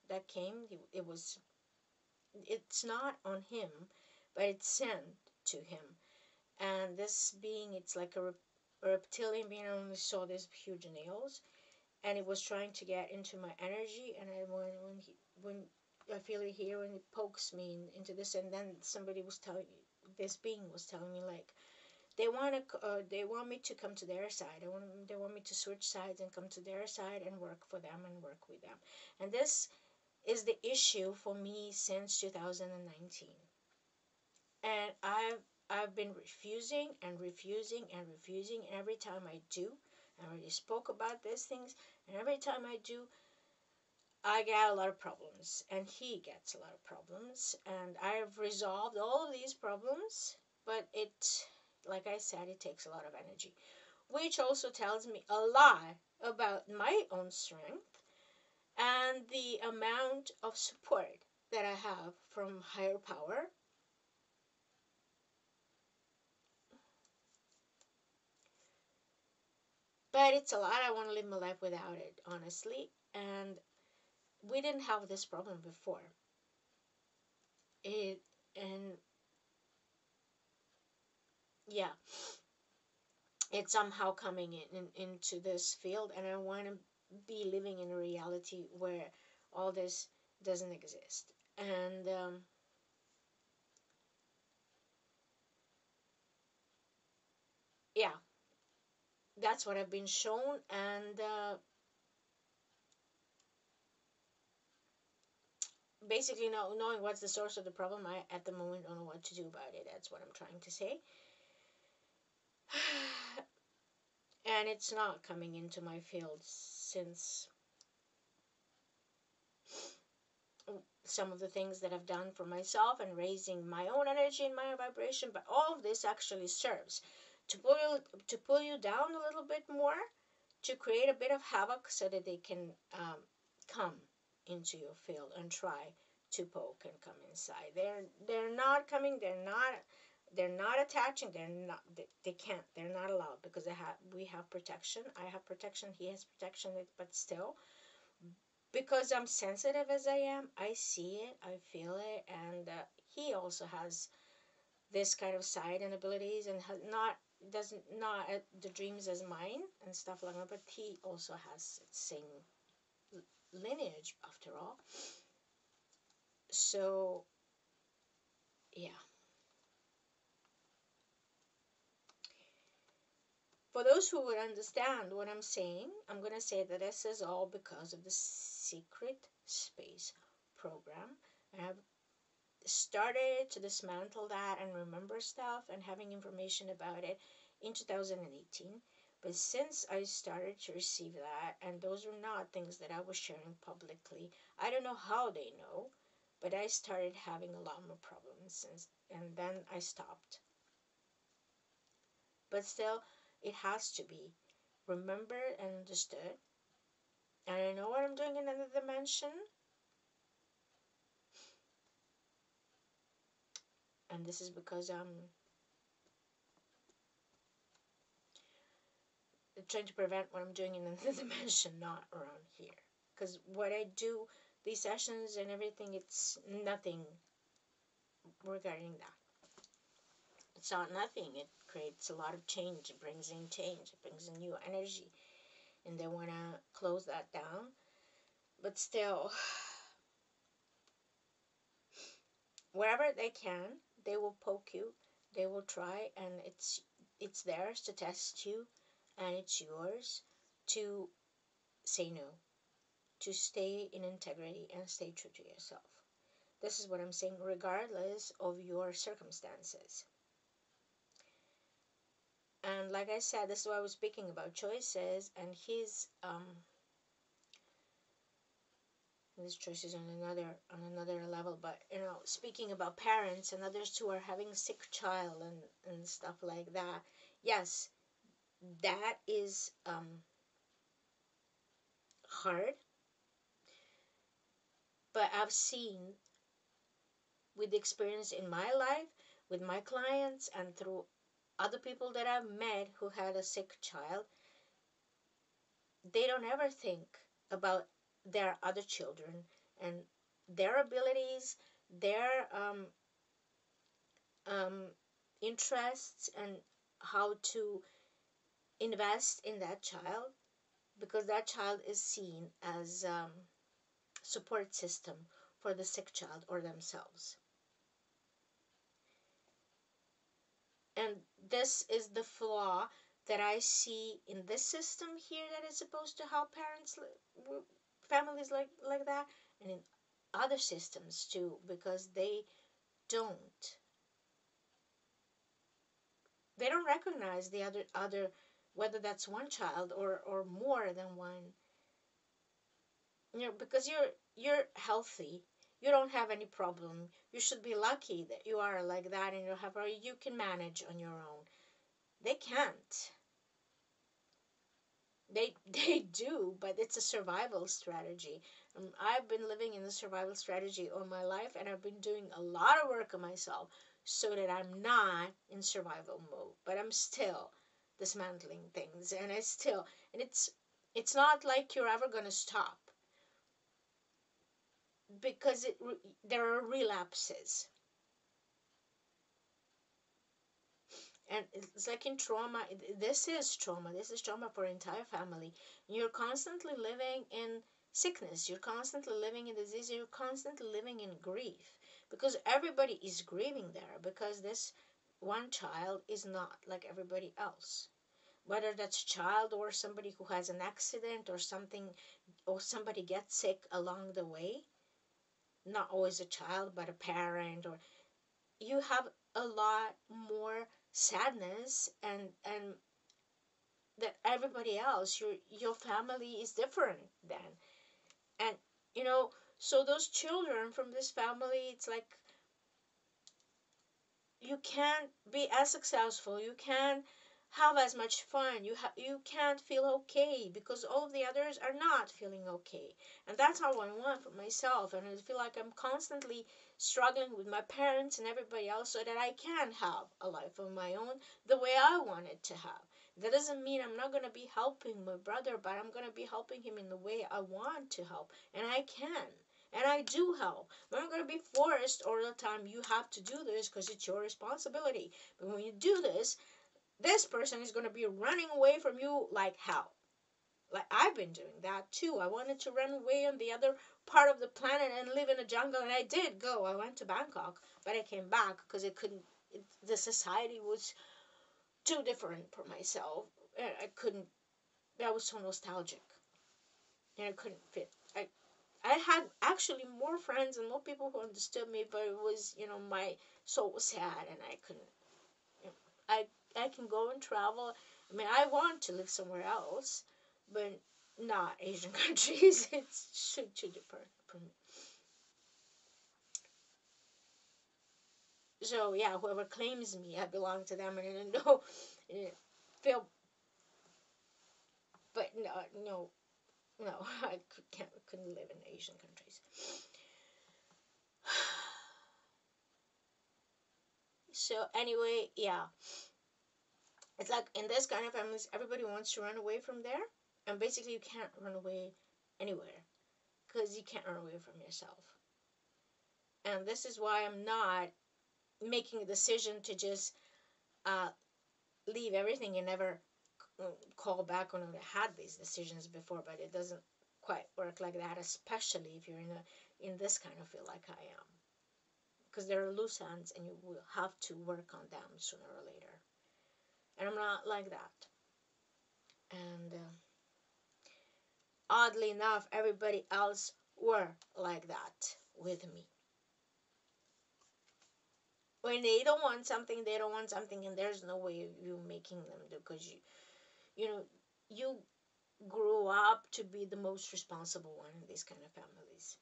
that came. It's not on him, but it's sent to him. And this being, it's like a reptilian being. I only saw these huge nails, and it was trying to get into my energy. And when I feel it here, when it pokes me into this, and then somebody was telling me, this being was telling me, like, they want me to come to their side. They want me to switch sides and come to their side and work for them and work with them. And this is the issue for me since 2019. And I've been refusing and refusing and refusing. And every time I do, I already spoke about these things, and every time I do, I get a lot of problems, and he gets a lot of problems, and I've resolved all of these problems, but like I said, it takes a lot of energy, which also tells me a lot about my own strength and the amount of support that I have from higher power. But it's a lot. I want to live my life without it, honestly. And we didn't have this problem before. It and yeah, it's somehow coming into this field, and I want to be living in a reality where all this doesn't exist. And yeah, that's what I've been shown. And basically, knowing what's the source of the problem, I at the moment don't know what to do about it. That's what I'm trying to say. And it's not coming into my field since some of the things that I've done for myself and raising my own energy and my vibration. But all of this actually serves to pull you down a little bit more, to create a bit of havoc so that they can come into your field and try to poke and come inside. They're not coming. They're not attaching. They can't. They're not allowed, because we have protection. I have protection. He has protection. But still, because I'm sensitive as I am, I see it, I feel it, and he also has this kind of side and abilities, and has not doesn't not the dreams as mine and stuff like that. But he also has the same lineage after all. So yeah, for those who would understand what I'm saying, I'm gonna say that this is all because of the secret space program. And I've started to dismantle that and remember stuff and having information about it in 2018. But since I started to receive that, and those were not things that I was sharing publicly, I don't know how they know, but I started having a lot more problems since, and then I stopped. But still, it has to be remembered and understood. And I know what I'm doing in another dimension, and this is because I'm trying to prevent what I'm doing in another dimension, not around here. Because what I do, these sessions and everything, it's nothing regarding that. It's not nothing. It creates a lot of change. It brings in change. It brings in new energy. And they want to close that down. But still, wherever they can, they will poke you. They will try, and it's theirs to test you, and it's yours to say no, to stay in integrity and stay true to yourself. This is what I'm saying, regardless of your circumstances. And like I said, this is why I was speaking about choices and his choices on another level. But speaking about parents and others who are having a sick child and stuff like that, yes, that is hard. But I've seen, with the experience in my life, with my clients, and through other people that I've met who had a sick child, they don't ever think about their other children and their abilities, their um, interests, and how to invest in that child, because that child is seen as support system for the sick child or themselves. And this is the flaw that I see in this system here that is supposed to help families like that, and in other systems too, because don't they don't recognize the other, whether that's one child or more than one. Because you're healthy, you don't have any problem, you should be lucky that you are like that, and you can manage on your own. They can't. They do, but it's a survival strategy. I've been living in the survival strategy all my life, and I've been doing a lot of work on myself so that I'm not in survival mode. But I'm still dismantling things, and it's not like you're ever gonna stop. because there are relapses. And it's like in trauma, this is trauma. This is trauma for entire family. You're constantly living in sickness. You're constantly living in disease. You're constantly living in grief because everybody is grieving there because this one child is not like everybody else. Whether that's a child or somebody who has an accident or something, or somebody gets sick along the way, not always a child but a parent, or you have a lot more sadness, and that everybody else, your family is different then. And so those children from this family, it's like you can't be as successful, you can't have as much fun, you can't feel okay because all of the others are not feeling okay. And that's how I want for myself, and I feel like I'm constantly struggling with my parents and everybody else so that I can have a life of my own the way I want it to have. That doesn't mean I'm not going to be helping my brother, but I'm going to be helping him in the way I want to help, and I can, and I do help. We're not going to be forced all the time, you have to do this because it's your responsibility. But when you do this, this person is going to be running away from you like hell. Like I've been doing that too. I wanted to run away on the other part of the planet and live in a jungle, and I did go. I went to Bangkok, but I came back because the society was too different for myself. And I couldn't, I was so nostalgic. And I couldn't fit. I had actually more friends and more people who understood me, but it was, my soul was sad and I couldn't. You know, I can go and travel. I mean, I want to live somewhere else, but not Asian countries. It's too different for me. So yeah, whoever claims me, I belong to them, and I don't know, feel, but no, couldn't live in Asian countries. So anyway, yeah, it's like in this kind of families, everybody wants to run away from there, and basically you can't run away anywhere because you can't run away from yourself. And this is why I'm not making a decision to just uh, leave everything and never call back when I had these decisions before. But it doesn't quite work like that, especially if you're in this kind of field like I am, because there are loose ends and you will have to work on them sooner or later. And I'm not like that. And oddly enough, everybody else were like that with me. When they don't want something, they don't want something, and there's no way of you making them do, because you know you grew up to be the most responsible one in these kind of families,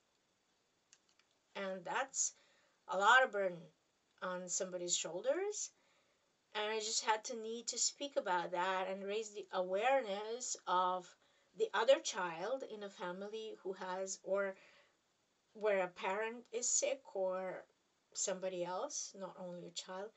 and that's a lot of burden on somebody's shoulders. And I just had to need to speak about that and raise the awareness of the other child in a family who has, or where a parent is sick, or somebody else, not only a child,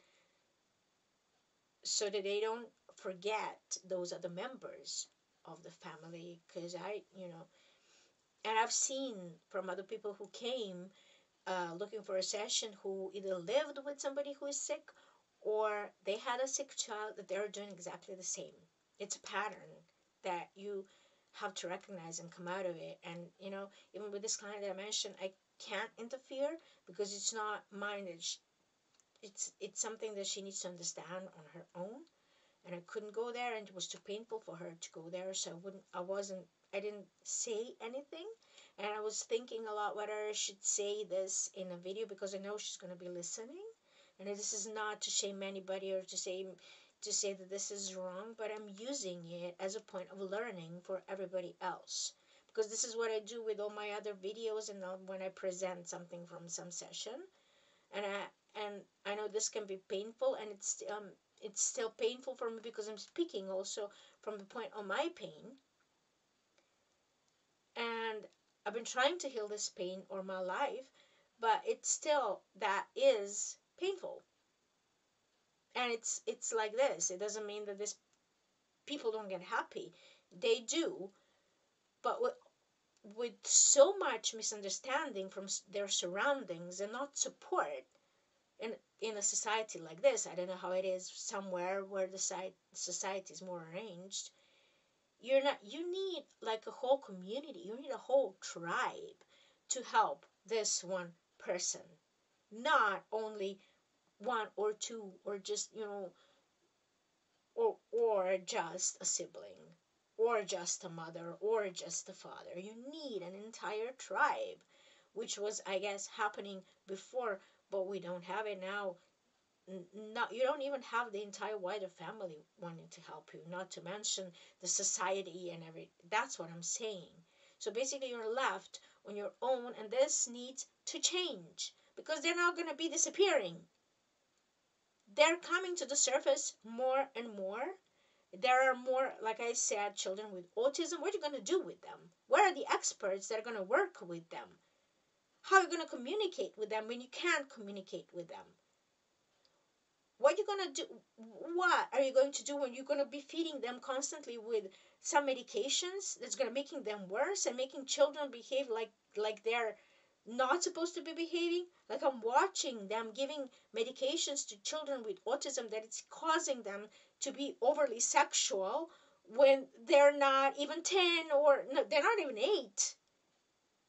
so that they don't forget those other members of the family. Because and I've seen from other people who came looking for a session, who either lived with somebody who is sick or they had a sick child, that they're doing exactly the same. It's a pattern that you have to recognize and come out of it. And even with this client that I mentioned, I can't interfere because it's not mine. It's something that she needs to understand on her own, and I couldn't go there, and it was too painful for her to go there, so I didn't say anything. And I was thinking a lot whether I should say this in a video, because I know she's going to be listening, and this is not to shame anybody or to say that this is wrong, but I'm using it as a point of learning for everybody else, because this is what I do with all my other videos and when I present something from some session. And I know this can be painful, and it's still painful for me because I'm speaking also from the point of my pain, and I've been trying to heal this pain all my life, but it's still, that is painful. And it's like this. It doesn't mean that this people don't get happy. They do, but with so much misunderstanding from their surroundings and not support in a society like this. I don't know how it is somewhere where the society is more arranged. You need like a whole community, you need a whole tribe to help this one person, not only one or two, or just or just a sibling, or just a mother, or just a father. You need an entire tribe, which was, I guess, happening before, but we don't have it now. Not, you don't even have the entire wider family wanting to help you, not to mention the society and every. That's what I'm saying. So basically, you're left on your own, and this needs to change because they're not going to be disappearing. They're coming to the surface more and more. There are more, like I said, children with autism. What are you going to do with them? Where are the experts that are going to work with them? How are you going to communicate with them when you can't communicate with them? What are you going to do? What are you going to do when you're going to be feeding them constantly with some medications that's going to making them worse and making children behave like they're not supposed to be behaving? Like, I'm watching them giving medications to children with autism that it's causing them to be overly sexual when they're not even 10, or no, they're not even 8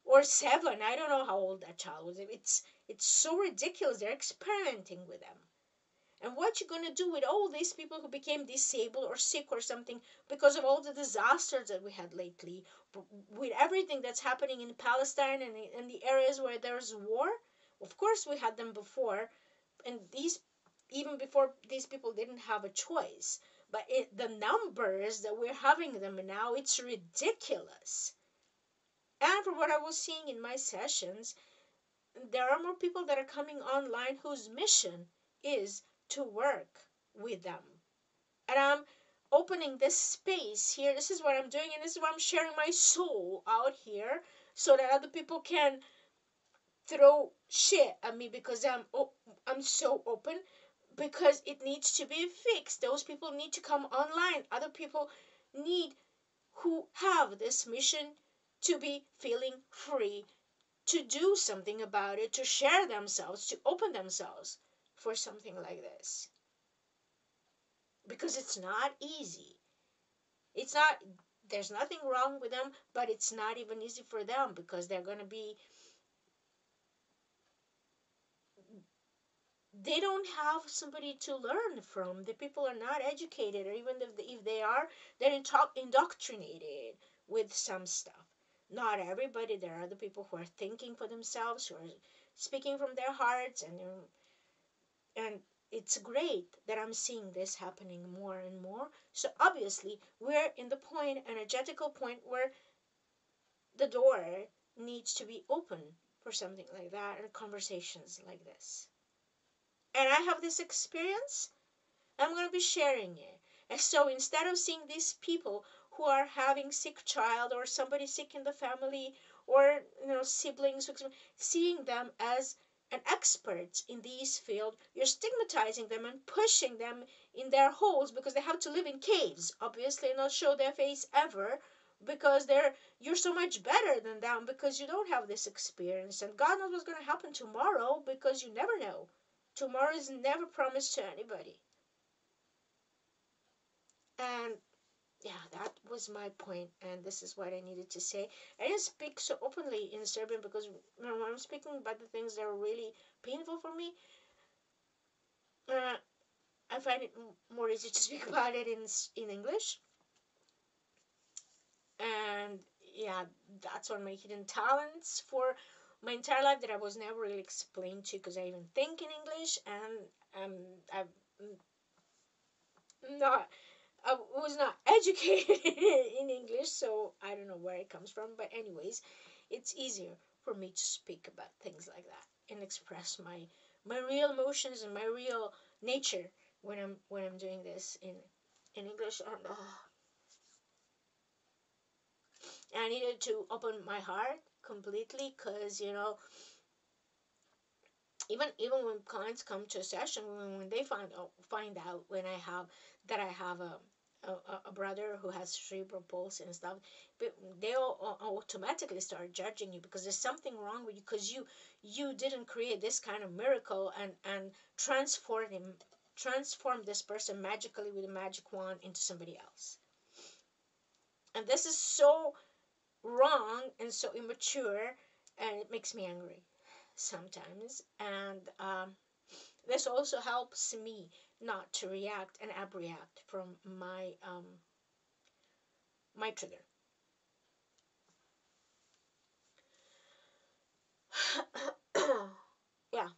or 7. I don't know how old that child was. It's so ridiculous. They're experimenting with them. And what you gonna do with all these people who became disabled or sick or something because of all the disasters that we had lately, with everything that's happening in Palestine and in the areas where there's war? Of course, we had them before, and these even before these people didn't have a choice. But the numbers that we're having them now, it's ridiculous. And from what I was seeing in my sessions, there are more people that are coming online whose mission is to work with them. And I'm opening this space here. This is what I'm doing, and this is why I'm sharing my soul out here so that other people can throw shit at me because I'm so open, because it needs to be fixed. Those people need to come online. Other people need, who have this mission, to be feeling free to do something about it, to share themselves, to open themselves for something like this. Because it's not easy. It's not, there's nothing wrong with them, but it's not even easy for them because they're going to be, they don't have somebody to learn from. The people are not educated, or even if they are, they're indoctrinated with some stuff. Not everybody. There are other people who are thinking for themselves, who are speaking from their hearts, and it's great that I'm seeing this happening more and more. So obviously, we're in the point, energetical point, where the door needs to be open for something like that, and conversations like this. And I have this experience, I'm going to be sharing it. And so instead of seeing these people who are having sick child, or somebody sick in the family, or siblings, seeing them as an expert in these field, you're stigmatizing them and pushing them in their holes because they have to live in caves, obviously, and not show their face ever, because you're so much better than them because you don't have this experience, and God knows what's going to happen tomorrow, because you never know. Tomorrow is never promised to anybody. And yeah, that was my point, and this is what I needed to say. I didn't speak so openly in Serbian because when I'm speaking about the things that are really painful for me, I find it more easy to speak about it in English. And yeah, that's one of my hidden talents for my entire life that I was never really explained to, because I even think in English, and I'm not I was not educated in English, so I don't know where it comes from. But anyways, it's easier for me to speak about things like that and express my real emotions and my real nature when I'm doing this in English. And I needed to open my heart completely, because even when clients come to a session, when they find out when I have a brother who has cerebral palsy and stuff, but they all automatically start judging you because there's something wrong with you, because you didn't create this kind of miracle and transform this person magically with a magic wand into somebody else. And this is so wrong and so immature, and it makes me angry sometimes. And this also helps me not to react and abreact from my trigger. Yeah.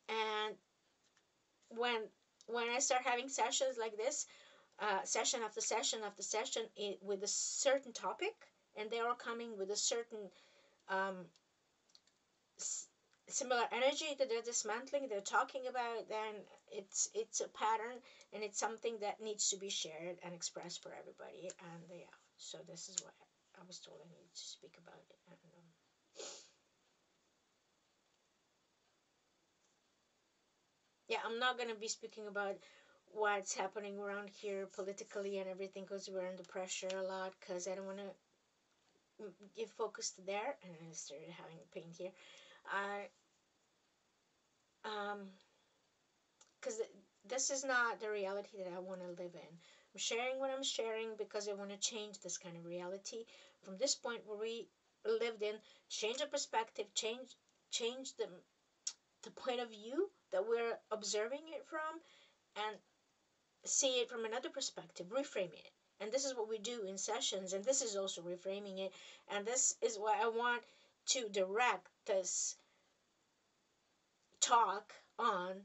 And when when I start having sessions like this, session after session after session, with a certain topic, and they are coming with a certain um, s- similar energy that they're dismantling, they're talking about, then it's a pattern, and it's something that needs to be shared and expressed for everybody. And yeah, so this is what I was told I needed to speak about it. And, yeah, I'm not gonna be speaking about what's happening around here politically and everything, because we're under pressure a lot, because I don't want to give focus to there. And I started having pain here. I because this is not the reality that I want to live in. I'm sharing what I'm sharing because I want to change this kind of reality from this point where we lived in. Change the perspective, change the point of view that we're observing it from, and see it from another perspective, reframe it. And this is what we do in sessions, and this is also reframing it. And this is what I want to direct this talk on,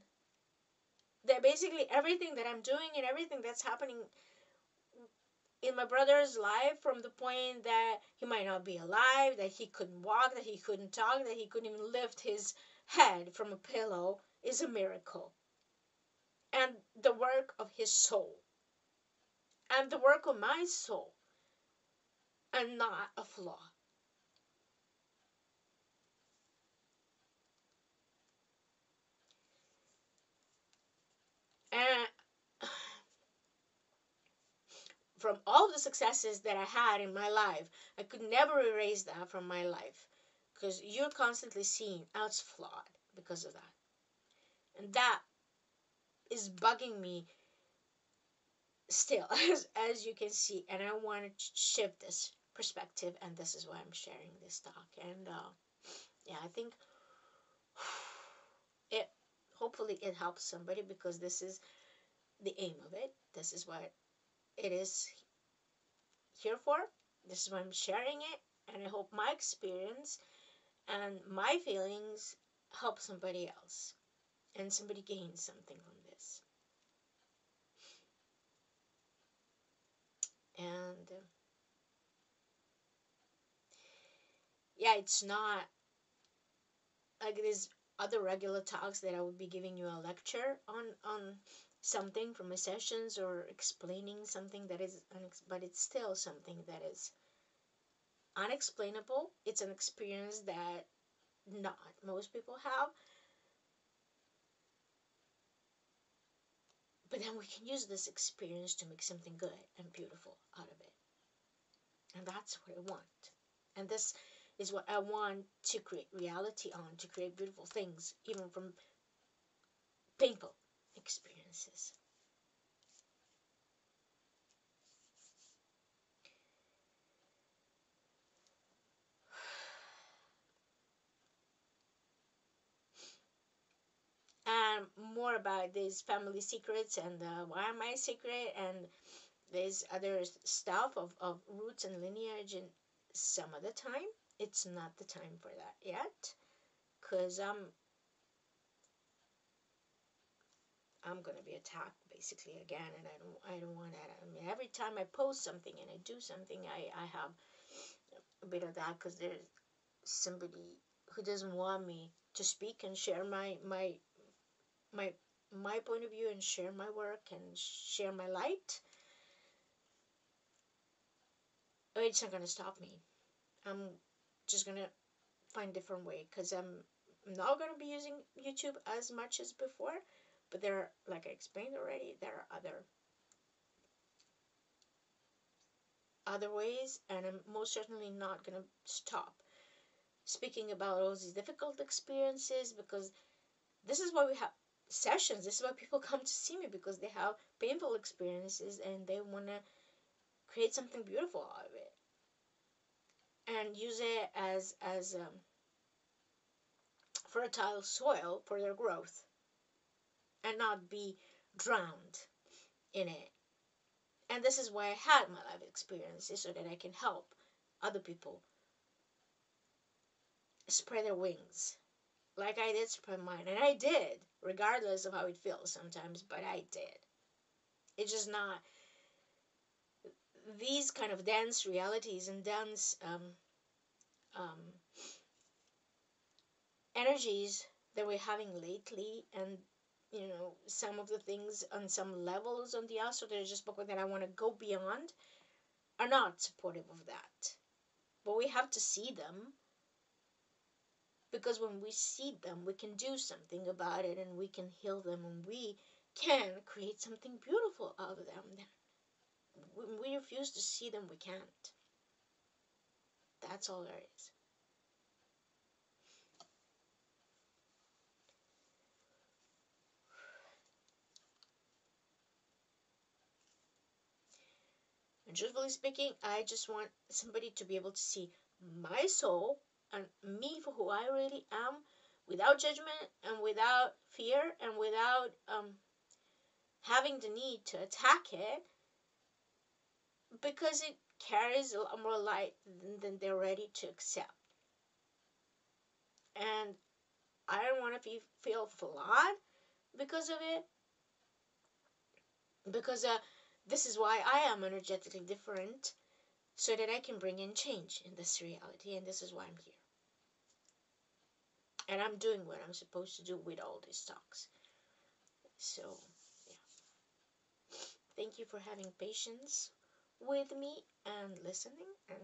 that basically everything that I'm doing and everything that's happening in my brother's life, from the point that he might not be alive, that he couldn't walk, that he couldn't talk, that he couldn't even lift his head from a pillow, is a miracle. And the work of his soul, and the work of my soul, and not a flaw. And from all the successes that I had in my life, I could never erase that from my life, because you're constantly seeing how it's flawed because of that. And that is bugging me still, as you can see. And I want to shift this perspective, and this is why I'm sharing this talk. And yeah, I think it hopefully it helps somebody, because this is the aim of it. This is what it is here for. This is why I'm sharing it, and I hope my experience and my feelings help somebody else, and somebody gains something from this. And yeah, it's not like these other regular talks that I would be giving you a lecture on something from my sessions, or explaining something that is but it's still something that is unexplainable. It's an experience that not most people have, but then we can use this experience to make something good and beautiful out of it. And that's what I want. And this is what I want to create reality on, to create beautiful things, even from painful experiences. And more about these family secrets, and why am I secret, and there's other stuff of roots and lineage, and some other time. It's not the time for that yet, because I'm gonna be attacked basically again, and I don't want that. I mean, every time I post something and I do something, I have a bit of that, because there's somebody who doesn't want me to speak and share my my point of view, and share my work, and share my light. It's not gonna stop me. I'm just gonna find a different way, because I'm not gonna be using YouTube as much as before. But there are, like I explained already, there are other other ways, and I'm most certainly not going to stop speaking about all these difficult experiences, because this is why we have sessions. This is why people come to see me, because they have painful experiences and they want to create something beautiful out of it and use it as fertile soil for their growth, and not be drowned in it. And this is why I had my life experiences, so that I can help other people spread their wings like I did spread mine. And I did, regardless of how it feels sometimes, but I did. It's just not these kind of dance realities and dance um, energies that we're having lately, and some of the things on some levels on the astro that I just spoke with, that I want to go beyond, are not supportive of that. But we have to see them, because when we see them, we can do something about it, and we can heal them, and we can create something beautiful out of them. When we refuse to see them, we can't. That's all there is. And truthfully speaking, I just want somebody to be able to see my soul and me for who I really am, without judgment and without fear and without having the need to attack it, because it carries a lot more light than they're ready to accept. And I don't want to feel flawed because of it, because this is why I am energetically different, so that I can bring in change in this reality, and this is why I'm here. And I'm doing what I'm supposed to do with all these talks. So, yeah. Thank you for having patience with me and listening, and